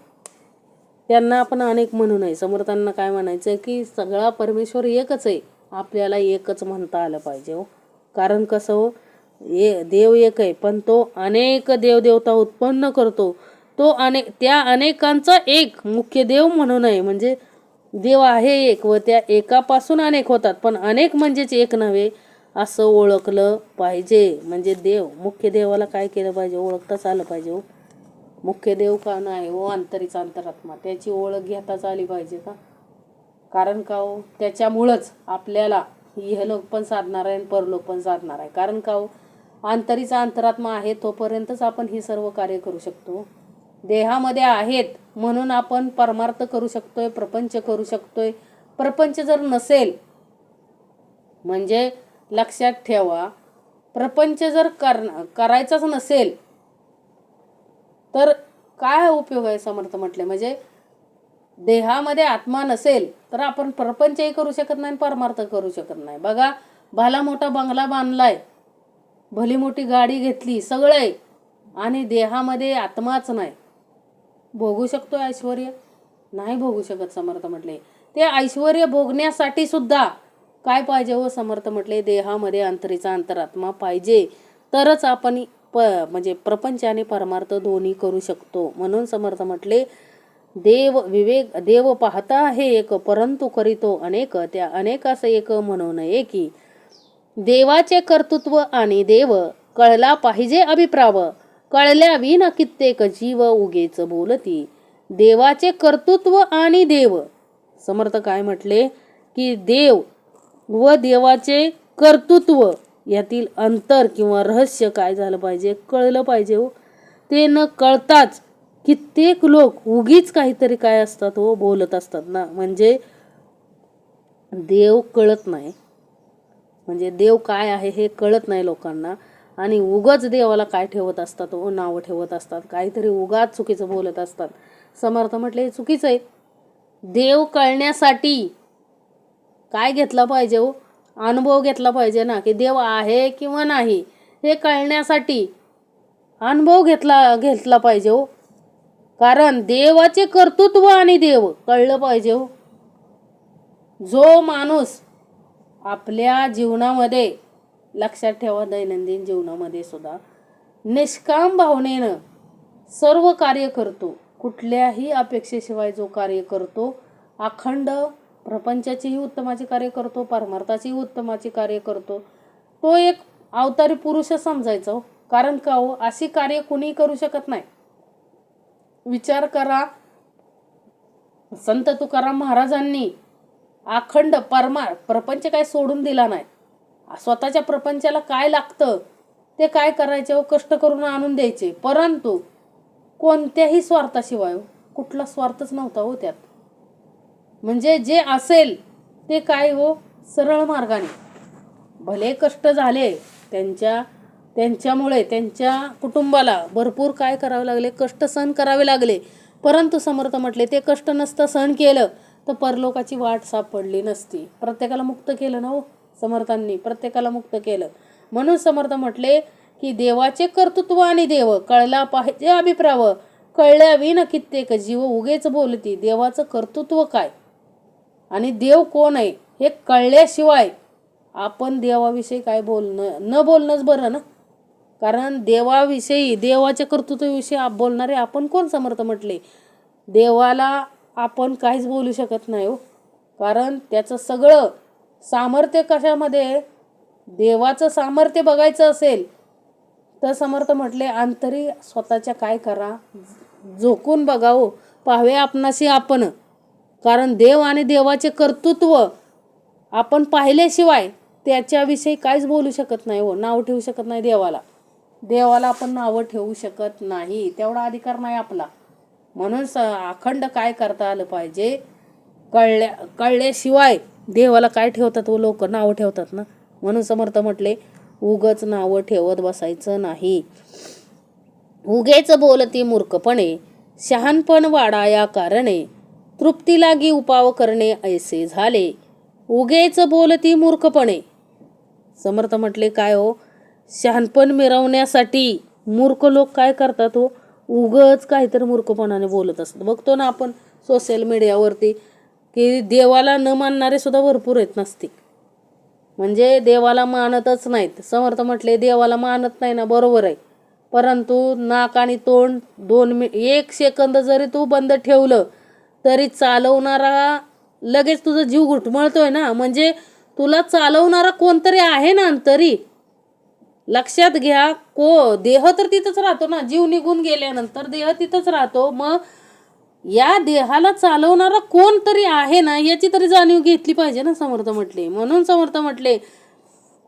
त्यांना आपण अनेक म्हणू नये. समर्थांना काय म्हणायचं की सगळा परमेश्वर एकच आहे, आपल्याला एकच म्हणता आलं पाहिजे हो. कारण कसं हो, देव एक आहे पण तो अनेक देवदेवता उत्पन्न करतो. तो त्या अनेकांचा एक मुख्य देव म्हणू नये. म्हणजे देव आहे एक व त्या एकापासून अनेक होतात, पण अनेक म्हणजेच एक नव्हे असं ओळखलं पाहिजे. म्हणजे मुख्य देवाला काय केलं पाहिजे, ओळखताच आलं पाहिजे हो. मुख्य देव का नाही हो, अंतरीचा अंतरात्मा, त्याची ओळख घेताच आली पाहिजे का. कारण का हो, त्याच्यामुळंच आपल्याला इहलोक पण साधणार आहे आणि परलोक पण साधणार आहे. कारण का हो, अंतरीचा अंतरात्मा आहे तोपर्यंतच आपण ही सर्व कार्य करू शकतो. देहामध्ये आहेत म्हणून आपण परमार्थ करू शकतोय, प्रपंच करू शकतोय. प्रपंच जर नसेल, म्हणजे लक्षात ठेवा, प्रपंच जर करायचाच नसेल तर काय उपयोग आहे. समर्थ म्हटले म्हणजे देहामध्ये आत्मा नसेल तर आपण प्रपंचही करू शकत नाही, परमार्थ करू शकत नाही. बघा, भला मोठा बंगला बांधलाय, भली मोठी गाडी घेतली, सगळं आहे, आणि देहामध्ये आत्माच नाही, भोगू शकतो ऐश्वर? नाही भोगू शकत. समर्थ म्हटले ते ऐश्वर भोगण्यासाठी सुद्धा काय पाहिजे हो. समर्थ म्हटले देहामध्ये अंतरीचा अंतरात्मा पाहिजे, तरच आपण म्हणजे प्रपंच आणि परमार्थ दोन्ही करू शकतो. म्हणून समर्थ म्हटले देव पाहता आहे एक, परंतु करीतो अनेक, त्या अनेकास एक म्हणू नये की. देवाचे कर्तृत्व आणि देव कळला पाहिजे अभिप्राव, कळल्या विन कित्येक जीव उगेच बोलती. देवाचे कर्तृत्व आणि देव, समर्थ काय म्हटले की देव व देवाचे कर्तृत्व यातील अंतर किंवा रहस्य काय झालं पाहिजे, कळलं पाहिजे हो. ते न कळताच कित्येक लोक उगीच काहीतरी काय असतात हो, बोलत असतात ना. म्हणजे देव कळत नाही, म्हणजे देव काय आहे हे कळत नाही लोकांना, आणि उगाच देवाला काय ठेवत असतात हो, नावं ठेवत असतात, काहीतरी उगाच चुकीचं बोलत असतात. समर्थ म्हटले हे चुकीचं आहे. देव कळण्यासाठी काय घेतला पाहिजे हो, अनुभव घेतला पाहिजे ना, की देव आहे किंवा नाही हे कळण्यासाठी अनुभव घेतला पाहिजे हो. कारण देवाचे कर्तृत्व आणि देव कळलं पाहिजे हो. जो माणूस आपल्या जीवनामध्ये, लक्षात ठेवा, दैनंदिन जीवनामध्ये सुद्धा निष्काम भावनेनं सर्व कार्य करतो, कुठल्याही अपेक्षेशिवाय जो कार्य करतो, अखंड प्रपंचाचीही उत्तमाची कार्य करतो, परमार्थाचीही उत्तमाची कार्य करतो, तो एक अवतारी पुरुष समजायचा हो. कारण का हो, अशी कार्य कुणी करू शकत नाही. विचार करा, संत तुकाराम महाराजांनी अखंड प्रपंच काय सोडून दिला नाही. स्वतःच्या प्रपंचाला काय लागतं ते काय करायचे हो, कष्ट करून आणून द्यायचे, परंतु कोणत्याही स्वार्थाशिवाय. कुठला स्वार्थच नव्हता हो त्यात. म्हणजे जे असेल ते काय हो, सरळ मार्गाने. भले कष्ट झाले त्यांच्यामुळे त्यांच्या कुटुंबाला भरपूर काय करावे लागले, कष्ट सहन करावे लागले, परंतु समर्थ म्हटले ते कष्ट नसतं सहन केलं तर परलोकाची वाट सापडली नसती. प्रत्येकाला मुक्त केलं ना हो समर्थांनी, प्रत्येकाला मुक्त केलं. म्हणून समर्थ म्हटले की देवाचे कर्तृत्व आणि देव कळला पाहिजे अभिप्राव, कळल्या विन कित्येक जीव उगेच बोलती. देवाचं कर्तृत्व काय आणि देव कोण आहे हे कळल्याशिवाय आपण देवाविषयी काय न बोलणंच बरं ना. कारण देवाविषयी, देवाच्या कर्तृत्वाविषयी बोलणारे आपण कोण. समर्थ म्हटले देवाला आपण काहीच बोलू शकत नाही हो, कारण त्याचं सगळं सामर्थ्य कशामध्ये. देवाचं सामर्थ्य बघायचं असेल तर समर्थ म्हटले अंतरी स्वतःच्या काय करा, झोकून बघावं, पाहावे आपणाशी आपण. कारण देव आणि देवाचे कर्तृत्व आपण पाहिल्याशिवाय त्याच्याविषयी काहीच बोलू शकत नाही हो, नाव ठेवू शकत नाही देवाला आपण नावं ठेवू शकत नाही, तेवढा अधिकार नाही आपला. म्हणून अखंड काय करता आलं पाहिजे, कळल्याशिवाय देवाला काय ठेवतात व लोक नावं ठेवतात ना. म्हणून समर्थ म्हटले उगच नावं ठेवत बसायचं नाही. उगेच बोलती मूर्खपणे, शहाणपण वाढाया कारणे, तृप्ती लागी उपाव करणे ऐसे झाले. उगेच बोलती मूर्खपणे. समर्थ म्हटले काय हो, शहाणपण मिरवण्यासाठी मूर्ख लोक काय करतात हो, उगच काहीतरी मूर्खपणाने बोलत असतात. बघतो ना आपण सोशल मीडियावरती, की देवाला न मानणारे सुद्धा भरपूर आहेत नास्तिक. म्हणजे देवाला मानतच नाहीत. समर्थ म्हटले देवाला मानत नाही ना, बरोबर आहे. परंतु नाक आणि तोंड 1 सेकंद जरी तू बंद ठेवलं तरी चालवणारा लगेच तुझा जीव घुटमळतोय ना. म्हणजे तुला चालवणारा कोणतरी आहे ना अंतरी. लक्षात घ्या, देह तर तिथंच राहतो ना, जीव निघून गेल्यानंतर देह तिथंच राहतो. मग या देहाला चालवणारा कोणतरी आहे ना, याची तरी जाणीव घेतली पाहिजे ना, समर्थ म्हटले. म्हणून समर्थ म्हटले,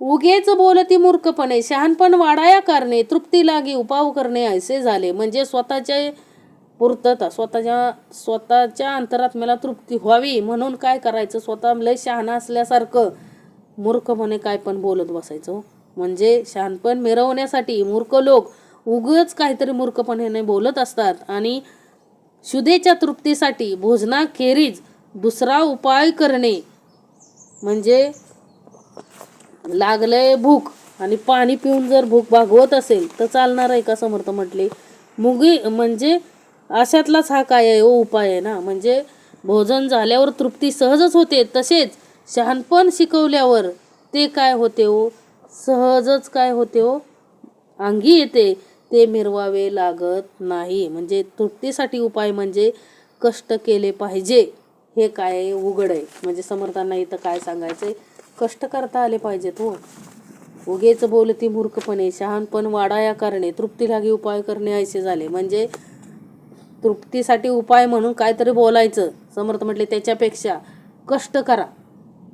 उगेच बोलती मूर्खपणे, शहाणपण वाढाया करणे, तृप्ती लागी उपाव करणे ऐसे झाले. म्हणजे स्वतःच्या पूर्तता, स्वतःच्या अंतरात्म्याला तृप्ती व्हावी म्हणून काय करायचं, स्वतः लय शहाणा असल्यासारखं मूर्खपणे काय पण बोलत बसायचं. म्हणजे शहाणपण मिरवण्यासाठी मूर्ख लोक उगच काहीतरी मूर्खपणे बोलत असतात. आणि शुद्धेच्या तृप्तीसाठी भोजनाखेरीज दुसरा उपाय करणे. म्हणजे लागलंय भूक आणि पाणी पिऊन जर भूक भागवत असेल तर चालणार आहे का, समर्थ म्हटले. म्हणजे अशातलाच हा काय आहे उपाय आहे ना. म्हणजे भोजन झाल्यावर तृप्ती सहजच होते, तसेच शहाणपण शिकवल्यावर ते काय होते हो, सहजच काय होते हो, अंगी येते, ते मिरवावे लागत नाही. म्हणजे तृप्तीसाठी उपाय म्हणजे कष्ट केले पाहिजे, हे काय उघड आहे. म्हणजे समर्थांना इथं काय सांगायचंय, कष्ट करता आले पाहिजेत हो. उगेच बोलती मूर्खपणे, शहाणपण वाढाया करणे, तृप्ती लागी उपाय करणे ऐसे झाले. म्हणजे तृप्तीसाठी उपाय म्हणून काहीतरी बोलायचं. समर्थ म्हटले त्याच्यापेक्षा कष्ट करा.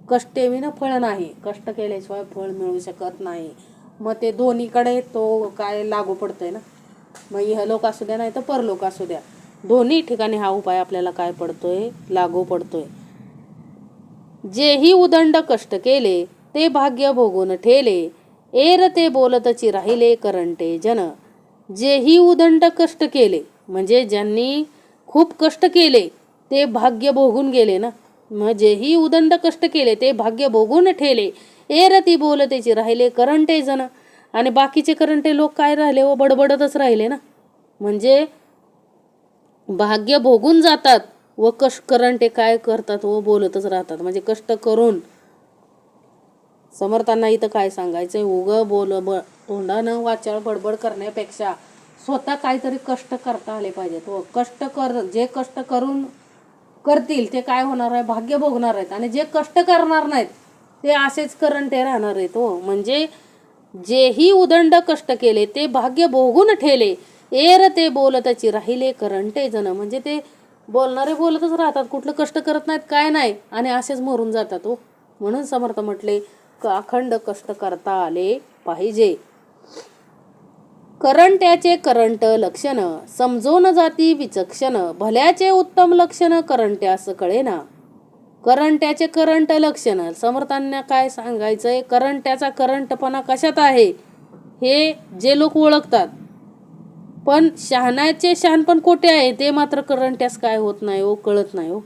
कष्टेविना फळ नाही, कष्ट केल्याशिवाय फळ मिळू शकत नाही. मग ते दोन्हीकडे तो काय लागू पडतोय ना. मग इहलोक असू द्या नाही तर परलोक असू द्या, दोन्ही ठिकाणी हा उपाय आपल्याला काय पडतोय, लागू पडतोय. जेही उदंड कष्ट केले ते भाग्य भोगून ठेले, एर ते बोलतची राहिले करंटे जन. जेही उदंड कष्ट केले म्हणजे ज्यांनी खूप कष्ट केले ते भाग्य भोगून गेले ना. मग जेही उदंड कष्ट केले ते भाग्य भोगून ठेले, एर ती बोलतेची राहिले करंटे जन. आणि बाकीचे करंटे लोक काय राहिले व बडबडतच राहिले ना. म्हणजे भाग्य भोगून जातात व करंटे काय करतात व बोलतच राहतात. म्हणजे कष्ट करून. समर्थांना इथं काय सांगायचंय, तोंडानं वाचाळ बडबड करण्यापेक्षा स्वतः काहीतरी कष्ट करता आले पाहिजेत व जे कष्ट करतील ते काय होणार आहे, भाग्य भोगणार आहेत. आणि जे कष्ट करणार नाहीत ते असेच करंटे राहणार आहेत हो. म्हणजे जेही उदंड कष्ट केले ते भाग्य भोगून ठेले, एर ते बोलतची राहिले करंटे जन. म्हणजे ते बोलणारे बोलतच राहतात, कुठलं कष्ट करत नाहीत, काय नाही, आणि असेच मरून जातात हो. म्हणून समर्थ म्हटले अखंड कष्ट करता आले पाहिजे. करंट्याचे करंट लक्षण समजून जाती विचक्षण, भल्याचे उत्तम लक्षण करंट्यास कळेना. करंट्याचे करंट लक्षण, समर्थांना काय सांगायचंय, करंट्याचा करंटपणा कशात आहे हे जे लोक ओळखतात, पण शहाण्याचे शहाणपण कोठे आहे ते मात्र करंट्यास काय होत नाही हो, कळत नाही हो.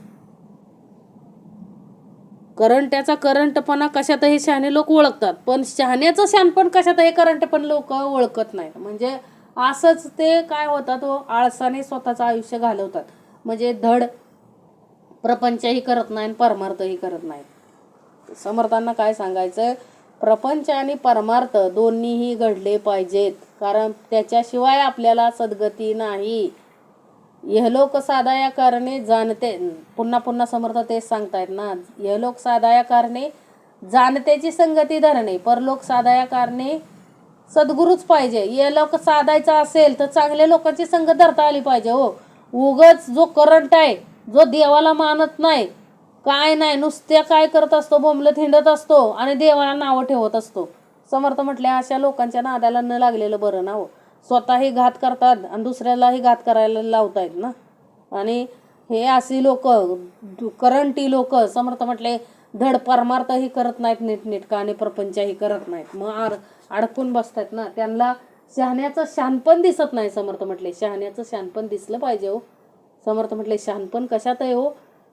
करंट्याचा करंटपणा कशात हे शहाणे लोक ओळखतात, पण शहाण्याचं शहाणपण कशात हे करंटपण लोक ओळखत नाहीत. म्हणजे असंच ते काय होतात हो, आळसाने स्वतःचं आयुष्य घालवतात. म्हणजे धड प्रपंचही करत नाही, परमार्थही करत नाही. समर्थांना काय सांगायचं, प्रपंच आणि परमार्थ दोन्हीही घडले पाहिजेत, कारण त्याच्याशिवाय आपल्याला सद्गती नाही. यहलोक साधाया कारणे जाणते, पुन्हा पुन्हा समर्थ तेच सांगतायत ना. यहलोक साधाया कारणे जाणतेची संगती धरणे, परलोक साधाया कारणे सद्गुरूच पाहिजे. यहलोक साधायचा असेल तर चांगल्या लोकांची संगत धरता आली पाहिजे हो. उगच जो करंट आहे, जो देवाला मानत नाही, काय नाही, नुसत्या काय करत असतो, बोंबलत हिंडत असतो आणि देवाला नावं ठेवत असतो. समर्थ म्हटले अशा लोकांच्या नादाला न लागलेलं बरं ना हो. स्वतःही घात करतात आणि दुसऱ्यालाही घात करायला लावतायत ना. आणि हे अशी लोक, करंटी लोक, समर्थ म्हटले धड परमार्थही करत नाहीत नीटनेटका आणि प्रपंचही करत नाहीत, मग अडकून बसतात ना. त्यांना शहाण्याचं शहाणपण दिसत नाही. समर्थ म्हटले शहाण्याचं शहाणपण दिसलं पाहिजे हो. समर्थ म्हटले शहाणपण कशात आहे हो,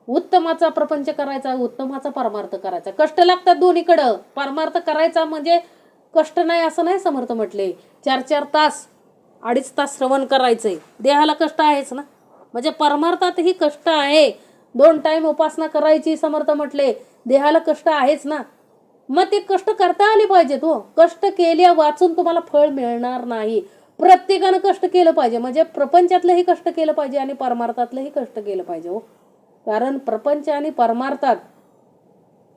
उत्तमाचा प्रपंच करायचा, उत्तमाचा परमार्थ करायचा. कष्ट लागतात दोन्हीकडं. परमार्थ करायचा म्हणजे कष्ट नाही असं नाही. समर्थ म्हटले 4-4 तास 2.5 तास श्रवण करायचंय, देहाला कष्ट आहेच ना. म्हणजे परमार्थातही कष्ट आहे. 2 टाइम उपासना करायची समर्थ म्हटले, देहाला कष्ट आहेच ना. मग ते कष्ट करता आले पाहिजेत हो. कष्ट केल्या वाचून तुम्हाला फळ मिळणार नाही. प्रत्येकानं कष्ट केलं पाहिजे, म्हणजे प्रपंचातलंही कष्ट केलं पाहिजे आणि परमार्थातलंही कष्ट केलं पाहिजे हो. कारण प्रपंच आणि परमार्थात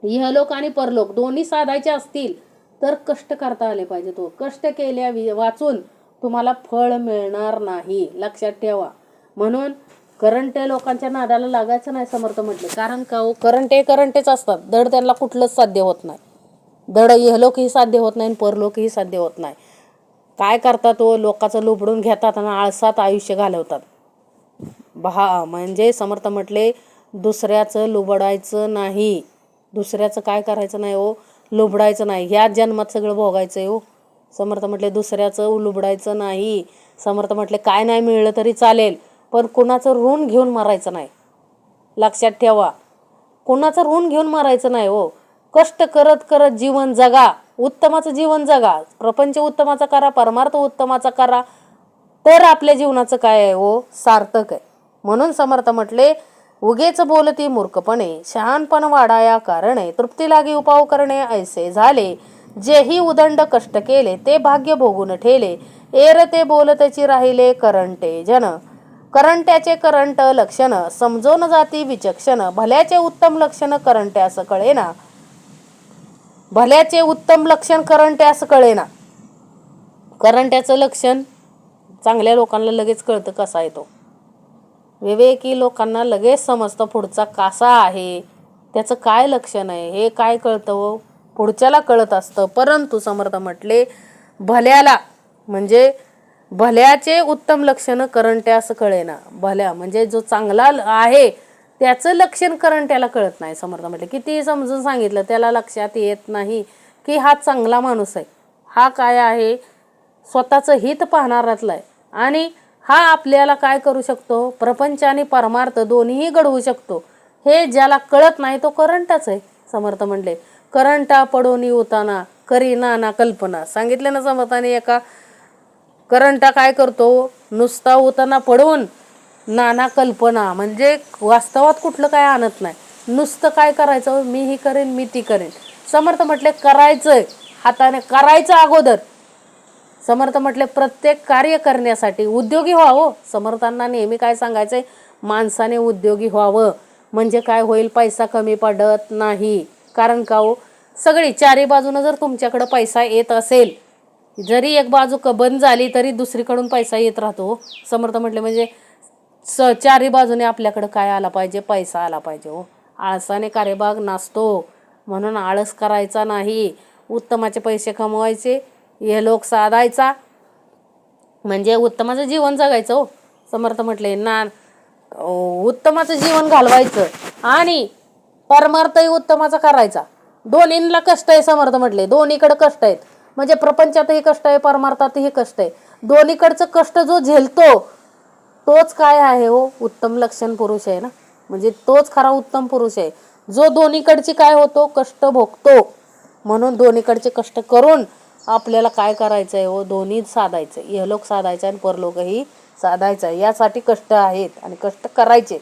इहलोक आणि परलोक दोन्ही साधायचे असतील तर कष्ट करता आले पाहिजे. तो कष्ट केल्या वाचून तुम्हाला फळ मिळणार नाही, लक्षात ठेवा. म्हणून करंटे लोकांच्या नादाला लागायचं नाही समर्थ म्हटले. कारण का हो, करंटेच असतात. धड त्यांना कुठलंच साध्य होत नाही. धड इहलोकही साध्य होत नाही, परलोकही साध्य होत नाही. काय करतात तो, लोकांचं लुबडून घेतात आणि आळसात आयुष्य घालवतात. म्हणजे समर्थ म्हटले, दुसऱ्याचं लुबडायचं नाही. दुसऱ्याचं काय करायचं नाही हो, लुबडायचं नाही. ह्याच जन्मात सगळं भोगायचंय हो. समर्थ म्हटले दुसऱ्याचं लुबडायचं नाही. समर्थ म्हटले काय नाही मिळलं तरी चालेल, पण कुणाचं ऋण घेऊन मरायचं नाही, लक्षात ठेवा. कुणाचं ऋण घेऊन मरायचं नाही हो. कष्ट करत करत जीवन जगा, उत्तमाचं जीवन जगा. प्रपंच उत्तमाचा करा, परमार्थ उत्तमाचा करा, तर आपल्या जीवनाचं काय आहे हो, सार्थक आहे. म्हणून समर्थ म्हटले, उगेच बोलती मूर्खपणे, शहाणपण वाढाया कारणे, तृप्ती लागी उपाव करणे ऐसे झाले. जेही उदंड कष्ट केले, ते भाग्य भोगून ठेले. एर ते बोलतेची राहिले करंटे जन. करंट्याचे करंट लक्षण, समजून जाती विचक्षण. भल्याचे उत्तम लक्षण करंट्यास कळेना. भल्याचे उत्तम लक्षण करंट्यास कळेना. करंट्याचं लक्षण चांगल्या लोकांना लगेच कळतं कसा आहे तो. विवेकी लोकांना लगेच समजतं पुढचा कसा आहे, त्याचं काय लक्षण आहे, हे काय कळतं हो, पुढच्याला कळत असतं. परंतु समर्थ म्हटले, भल्याला म्हणजे भल्याचे उत्तम लक्षण करंट्यास कळेना. भल्या म्हणजे जो चांगला आहे त्याचं लक्षण करंट्याला कळत नाही. समर्थ म्हटले कितीही समजून सांगितलं त्याला लक्षात येत नाही की हा चांगला माणूस आहे. हा काय आहे, स्वतःचं हित पाहणारातला आहे. आणि हा आपल्याला काय करू शकतो, प्रपंच आणि परमार्थ दोन्हीही घडवू शकतो. हे ज्याला कळत नाही तो करंटाच आहे. समर्थ म्हणले, करंटा पडोनी उताना करी नाना कल्पना. सांगितलं ना समर्थाने, एका करंटा काय करतो, नुसता उताना पडून नाना कल्पना, म्हणजे वास्तवात कुठलं काय आणत नाही. नुसतं काय करायचं, मी ही करेन मी ती करेन. समर्थ म्हटले करायचंय, हाताने करायचं अगोदर. समर्थ म्हटले प्रत्येक कार्य करण्यासाठी उद्योगी व्हावं. समर्थांना नेहमी काय सांगायचंय, माणसाने उद्योगी व्हावं. म्हणजे काय होईल, पैसा कमी पडत नाही. कारण का हो, सगळी चारी बाजूनं जर तुमच्याकडे पैसा येत असेल, जरी एक बाजू बंद झाली तरी दुसरीकडून पैसा येत राहतो. समर्थ म्हटले म्हणजे चारी बाजूने आपल्याकडे काय आला पाहिजे, पैसा आला पाहिजे हो. आळसाने कार्यभाग नसतो, म्हणून आळस करायचा नाही. उत्तमाचे पैसे कमवायचे, हे लोक साधायचा, म्हणजे उत्तमाचं जीवन जगायचं हो. समर्थ म्हटले ना, उत्तमाचं जीवन घालवायचं आणि परमार्थही उत्तमाचा करायचा. दोन्हींना कष्ट आहे. समर्थ म्हटले दोन्हीकडे कष्ट आहेत, म्हणजे प्रपंचातही कष्ट आहे, परमार्थातही कष्ट आहे. दोन्हीकडचं कष्ट जो झेलतो तोच काय आहे हो, उत्तम लक्षण पुरुष आहे ना. म्हणजे तोच खरा उत्तम पुरुष आहे, जो दोन्हीकडची काय होतो, कष्ट भोगतो. म्हणून दोन्हीकडचे कष्ट करून आपल्याला काय करायचं आहे हो, दोन्ही साधायचं. इहलोक साधायचं आणि परलोकही साधायचं. यासाठी कष्ट आहेत आणि कष्ट करायचे.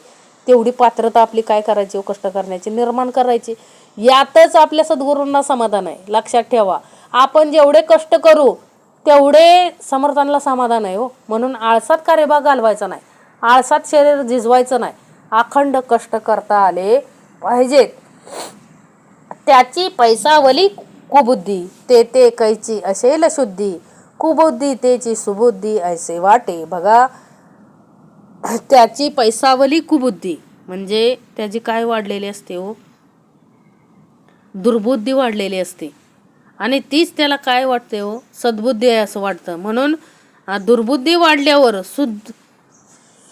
तेवढी पात्रता आपली काय करायची हो, कष्ट करण्याची निर्माण करायची. यातच आपल्या सद्गुरूंना समाधान आहे, लक्षात ठेवा. आपण जेवढे कष्ट करू तेवढे समर्थांना समाधान आहे हो. म्हणून आळसात कार्यभाग घालवायचा नाही, आळसात शरीर झिजवायचं नाही. अखंड कष्ट करता आले पाहिजेत. त्याची पैसावली कुबुद्धी, ते कैची असेल शुद्धी. कुबुद्धी तेची सुबुद्धी ऐसे वाटे. बघा, त्याची पैसावली कुबुद्धी म्हणजे त्याची काय वाढलेली असते हो, दुर्बुद्धी वाढलेली असते. आणि तीच त्याला काय वाटते हो, सद्बुद्धी आहे असं वाटतं. म्हणून दुर्बुद्धी वाढल्यावर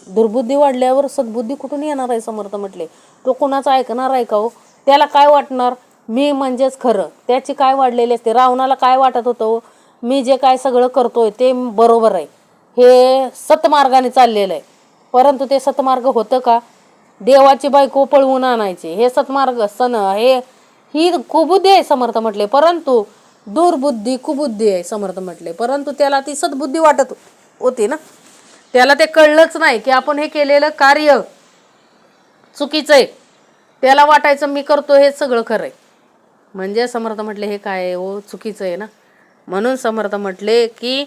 दुर्बुद्धी वाढल्यावर सद्बुद्धी कुठून येणार आहे. समर्थ म्हटले तो कुणाचा ऐकणार आहे का हो. त्याला काय वाटणार, मी म्हणजेच खरं. त्याची काय वाढलेली असते. रावणाला काय वाटत होतं, मी जे काय सगळं करतोय ते बरोबर आहे, हे सतमार्गाने चाललेलं आहे. परंतु ते सतमार्ग होतं का, देवाची बायको पळवून आणायचे, हे सतमार्ग ही कुबुद्धी आहे. समर्थ म्हटले परंतु दुर्बुद्धी कुबुद्धी आहे. समर्थ म्हटले परंतु त्याला ती सद्बुद्धी वाटत होती ना. त्याला ते कळलंच नाही की आपण हे केलेलं कार्य चुकीचं आहे. त्याला वाटायचं मी करतो हे सगळं खरं आहे. म्हणजे समर्थ म्हटले हे काय आहे हो, चुकीचं आहे ना. म्हणून समर्थ म्हटले की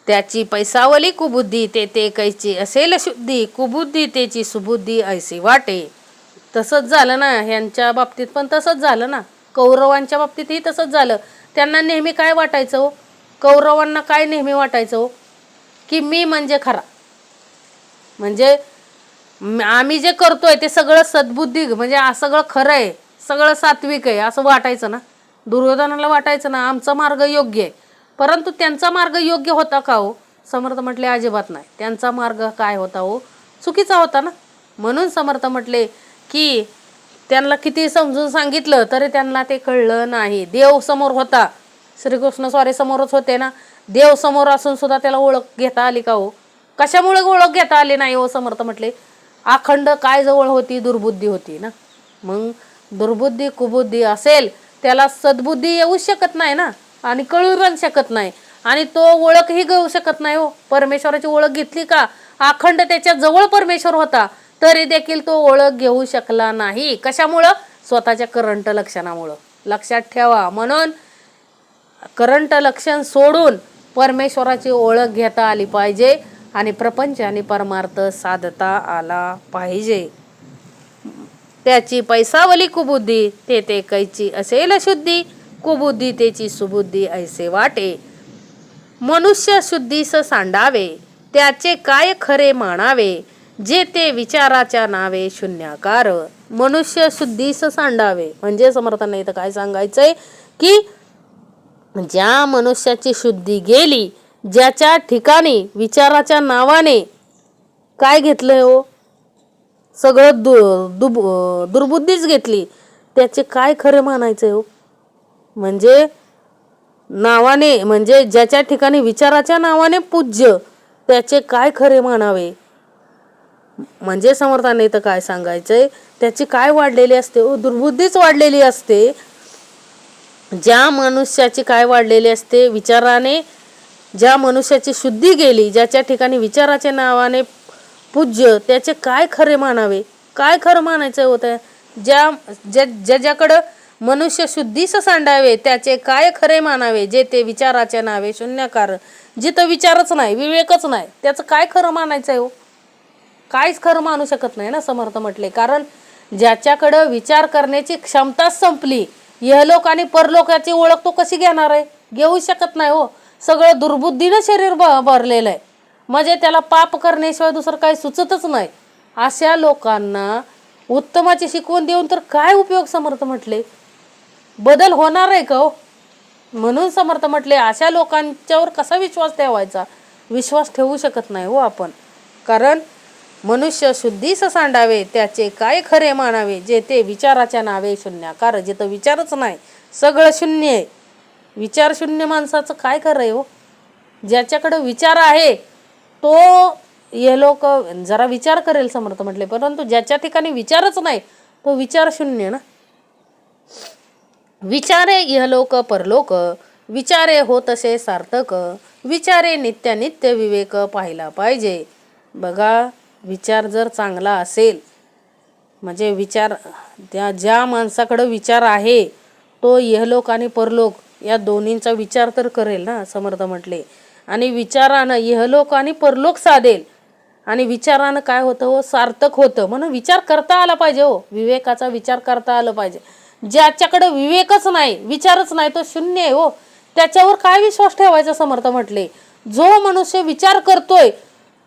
त्याची पैसावली कुबुद्धी ते कैची असेल शुद्धी, कुबुद्धी त्याची सुबुद्धी ऐसी वाटे. तसंच झालं ना, ह्यांच्या बाबतीत पण तसंच झालं ना. कौरवांच्या बाबतीतही तसंच झालं. त्यांना नेहमी काय वाटायचं हो, कौरवांना काय नेहमी वाटायचं हो, की मी म्हणजे खरा, म्हणजे आम्ही जे करतोय ते सगळं सद्बुद्धी, म्हणजे सगळं खरं आहे, सगळं सात्विक आहे असं वाटायचं ना. दुर्योधनाला वाटायचं ना आमचा मार्ग योग्य आहे. परंतु त्यांचा मार्ग योग्य होता का हो? समर्थ म्हटले अजिबात नाही. त्यांचा मार्ग काय होता हो, चुकीचा होता ना. म्हणून समर्थ म्हटले की त्यांना किती समजून सांगितलं तरी त्यांना ते कळलं नाही. देव समोर होता, श्रीकृष्ण स्वारे समोरच होते ना. देव समोर असून सुद्धा त्याला ओळख घेता आली का हो? कशामुळे ओळख घेता आली नाही हो? समर्थ म्हटले अखंड काय जवळ होती, दुर्बुद्धी होती ना. मग दुर्बुद्धी कुबुद्धी असेल त्याला सद्बुद्धी येऊ शकत नाही ना, आणि कळू पण शकत नाही, आणि तो ओळखही घेऊ शकत नाही हो. परमेश्वराची ओळख घेतली का, अखंड त्याच्या जवळ परमेश्वर होता तरी देखील तो ओळख घेऊ शकला नाही. कशामुळं? स्वतःच्या करंट लक्षणामुळं. लक्षात ठेवा. म्हणून करंट लक्षण सोडून परमेश्वराची ओळख घेता आली पाहिजे आणि प्रपंच आणि परमार्थ साधता आला पाहिजे. त्याची पैसावली कुबुद्धी ते कैची असेल शुद्धी, कुबुद्धी त्याची सुबुद्धी ऐसे वाटे. मनुष्य शुद्धीस सांडावे त्याचे काय खरे मानावे, जे ते विचाराच्या नावे शून्याकार. मनुष्य शुद्धीस सांडावे म्हणजे समर्थांना इथं काय सांगायचंय की ज्या मनुष्याची शुद्धी गेली, ज्याच्या ठिकाणी विचाराच्या नावाने काय घेतलंय हो, सगळं दुर्बुद्धीच घेतली, त्याचे काय खरे मानायचे हो. म्हणजे नावाने, म्हणजे ज्याच्या ठिकाणी विचाराच्या नावाने पूज्य, त्याचे काय खरे मानावे. म्हणजे समर्थाने इथं काय सांगायचंय, त्याची काय वाढलेली असते हो, दुर्बुद्धीच वाढलेली असते. ज्या मनुष्याची काय वाढलेली असते, विचाराने. ज्या मनुष्याची शुद्धी गेली, ज्याच्या ठिकाणी विचाराच्या नावाने पूज्य, त्याचे काय खरे मानावे. काय खरं मानायचं होतं? ज्याच्याकडं मनुष्य शुद्धीस सांडावे त्याचे काय खरे मानावे, जे ते विचाराच्या नावे शून्यकार. जिथं विचारच नाही, विवेकच नाही, त्याचं काय खरं मानायचं हो? काहीच खरं मानू शकत नाही ना. समर्थ म्हटले कारण ज्याच्याकडं विचार करण्याची क्षमताच संपली, यहलोक आणि परलोकाची ओळख तो कशी घेणार आहे? घेऊ शकत नाही हो. सगळं दुर्बुद्धीनं शरीर भरलेलं आहे, म्हणजे त्याला पाप करण्याशिवाय दुसरं काही सुचतच नाही. अशा लोकांना उत्तमाची शिकवण देऊन तर काय उपयोग? समर्थ म्हटले बदल होणार आहे का हो? म्हणून समर्थ म्हटले अशा लोकांच्यावर कसा विश्वास ठेवायचा? विश्वास ठेवू शकत नाही हो आपण. कारण मनुष्य शुद्धीस सांडावे त्याचे काय खरे मानावे, जे ते विचाराच्या नावे शून्याकार. जिथं विचारच नाही, सगळं शून्य आहे. विचार शून्य माणसाचं काय खरं आहे हो? ज्याच्याकडे विचार आहे तो हे लोक जरा विचार करेल समर्थ म्हटले, परंतु ज्याच्या ठिकाणी विचारच नाही तो विचार शून्य ना. विचारे इहलोक परलोक, विचारे होतसे सार्थक, विचारे नित्य विवेक पाहिला पाहिजे. बघा, विचार जर चांगला असेल, म्हणजे विचार ज्या माणसाकडं विचार आहे तो इहलोक आणि परलोक या दोन्हींचा विचार तर करेल ना. समर्थ म्हटले आणि विचारानं इहलोक आणि परलोक साधेल, आणि विचारानं काय होतं हो, सार्थक होतं. म्हणून विचार करता आला पाहिजे हो, विवेकाचा विचार करता आला पाहिजे. ज्याच्याकडे विवेकच नाही, विचारच नाही, तो शून्य आहे हो. त्याच्यावर काय विश्वास ठेवायचा? समर्थ म्हटले जो मनुष्य विचार करतोय,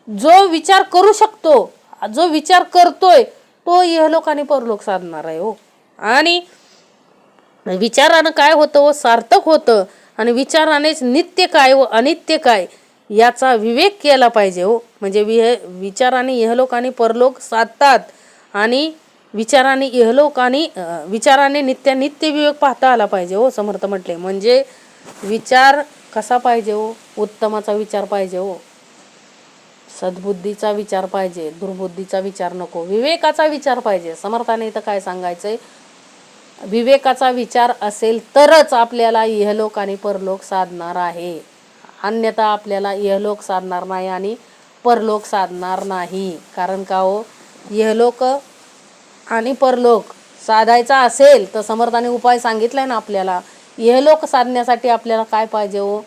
जो विचार करू शकतो, जो विचार करतोय तो इहलोक आणि परलोक साधणार आहे हो. आणि विचारानं काय होतं हो, सार्थक होतं. आणि विचारानेच नित्य काय व अनित्य काय याचा विवेक केला पाहिजे हो. म्हणजे विचाराने इहलोक आणि परलोक साधतात, आणि विचाराने इहलोक आणि विचाराने नित्य विवेक पाहता आला पाहिजे हो. समर्थ म्हटले म्हणजे विचार कसा पाहिजे हो? उत्तमाचा विचार पाहिजे हो, सद्बुद्धीचा विचार पाहिजे, दुर्बुद्धीचा विचार नको, विवेकाचा विचार पाहिजे. समर्थाने इथं काय सांगायचंय, विवेकाचा विचार असेल तरच आपल्याला इहलोक आणि परलोक साधणार आहे, अन्यथा आपल्याला इहलोक साधणार नाही आणि परलोक साधणार नाही. कारण का हो, इहलोक आणि परलोक साधायचा असेल तर समर्थाने उपाय सांगितलाय ना आपल्याला. इहलोक साधण्यासाठी आपल्याला काय पाहिजे हो,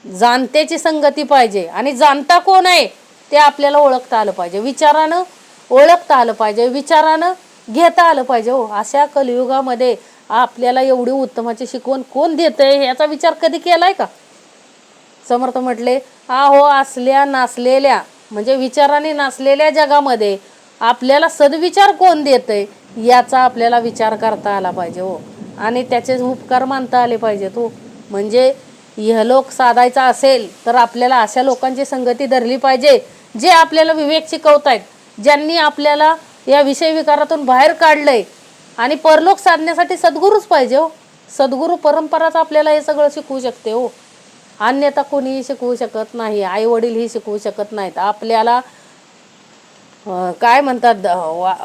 जाणत्याची संगती पाहिजे. आणि जाणता कोण आहे ते आपल्याला ओळखता आलं पाहिजे, विचारानं ओळखता आलं पाहिजे, विचारानं घेता आलं पाहिजे हो. अशा कलियुगामध्ये आपल्याला एवढी उत्तमाची शिकवण कोण देतंय याचा विचार कधी केलाय का? समर्थ म्हटले, हो असल्या नासलेल्या म्हणजे विचाराने नासलेल्या जगामध्ये आपल्याला सद्विचार कोण देतंय याचा आपल्याला विचार करता आला पाहिजे हो. आणि त्याचे उपकार मानता आले पाहिजेत हो. म्हणजे इहलोक साधायचा असेल तर आपल्याला अशा लोकांची संगती धरली पाहिजे जे आपल्याला विवेक शिकवतायत, ज्यांनी आपल्याला या विषय विकारातून बाहेर काढलंय. आणि परलोक साधण्यासाठी सद्गुरूच पाहिजे हो. सद्गुरू परंपराच आपल्याला हे सगळं शिकवू शकते हो. अन्यथा कोणीही शिकवू शकत नाही, आई वडीलही शिकवू शकत नाहीत आपल्याला. काय म्हणतात,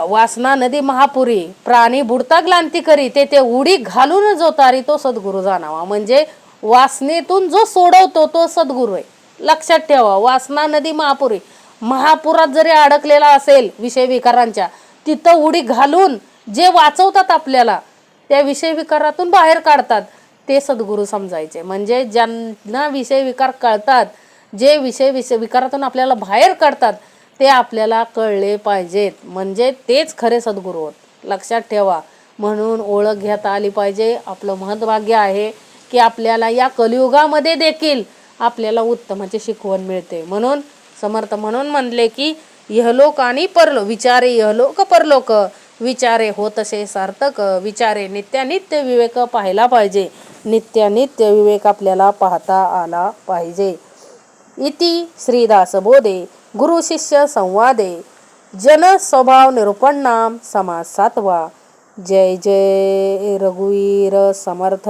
वासना नदी महापुरी प्राणी बुडता ग्लांती करी, ते उडी घालून जो तारी तो सद्गुरू जाणावा. म्हणजे वासनेतून जो सोडवतो तो सद्गुरू आहे. लक्षात ठेवा, वासना नदी महापुरी, महापुरात जरी अडकलेला असेल विषय विकारांच्या, तिथं उडी घालून जे वाचवतात आपल्याला, त्या विषय विकारातून बाहेर काढतात, ते सद्गुरू समजायचे. म्हणजे ज्यांना विषय विकार कळतात, जे विषय विकारातून आपल्याला बाहेर काढतात, ते आपल्याला कळले पाहिजेत. म्हणजे तेच खरे सद्गुरू होत. लक्षात ठेवा. म्हणून ओळख घेता आली पाहिजे. आपलं महत्भाग्य आहे की आपल्याला या कलियुगामध्ये देखील आपल्याला उत्तमाची शिकवण मिळते. म्हणून समर्थ म्हणून म्हणले की इहलोक आणि परलोक विचारे, इहलोक परलोक विचारे होतसे सार्थक, विचारे नित्यानित्य विवेक पाहायला पाहिजे. नित्यानित्य विवेक आपल्याला पाहता आला पाहिजे. इति श्रीदासबोधे गुरु शिष्य संवादे जन स्वभाव निरूपणाम समास 7वा. जय जय रघुवीर समर्थ.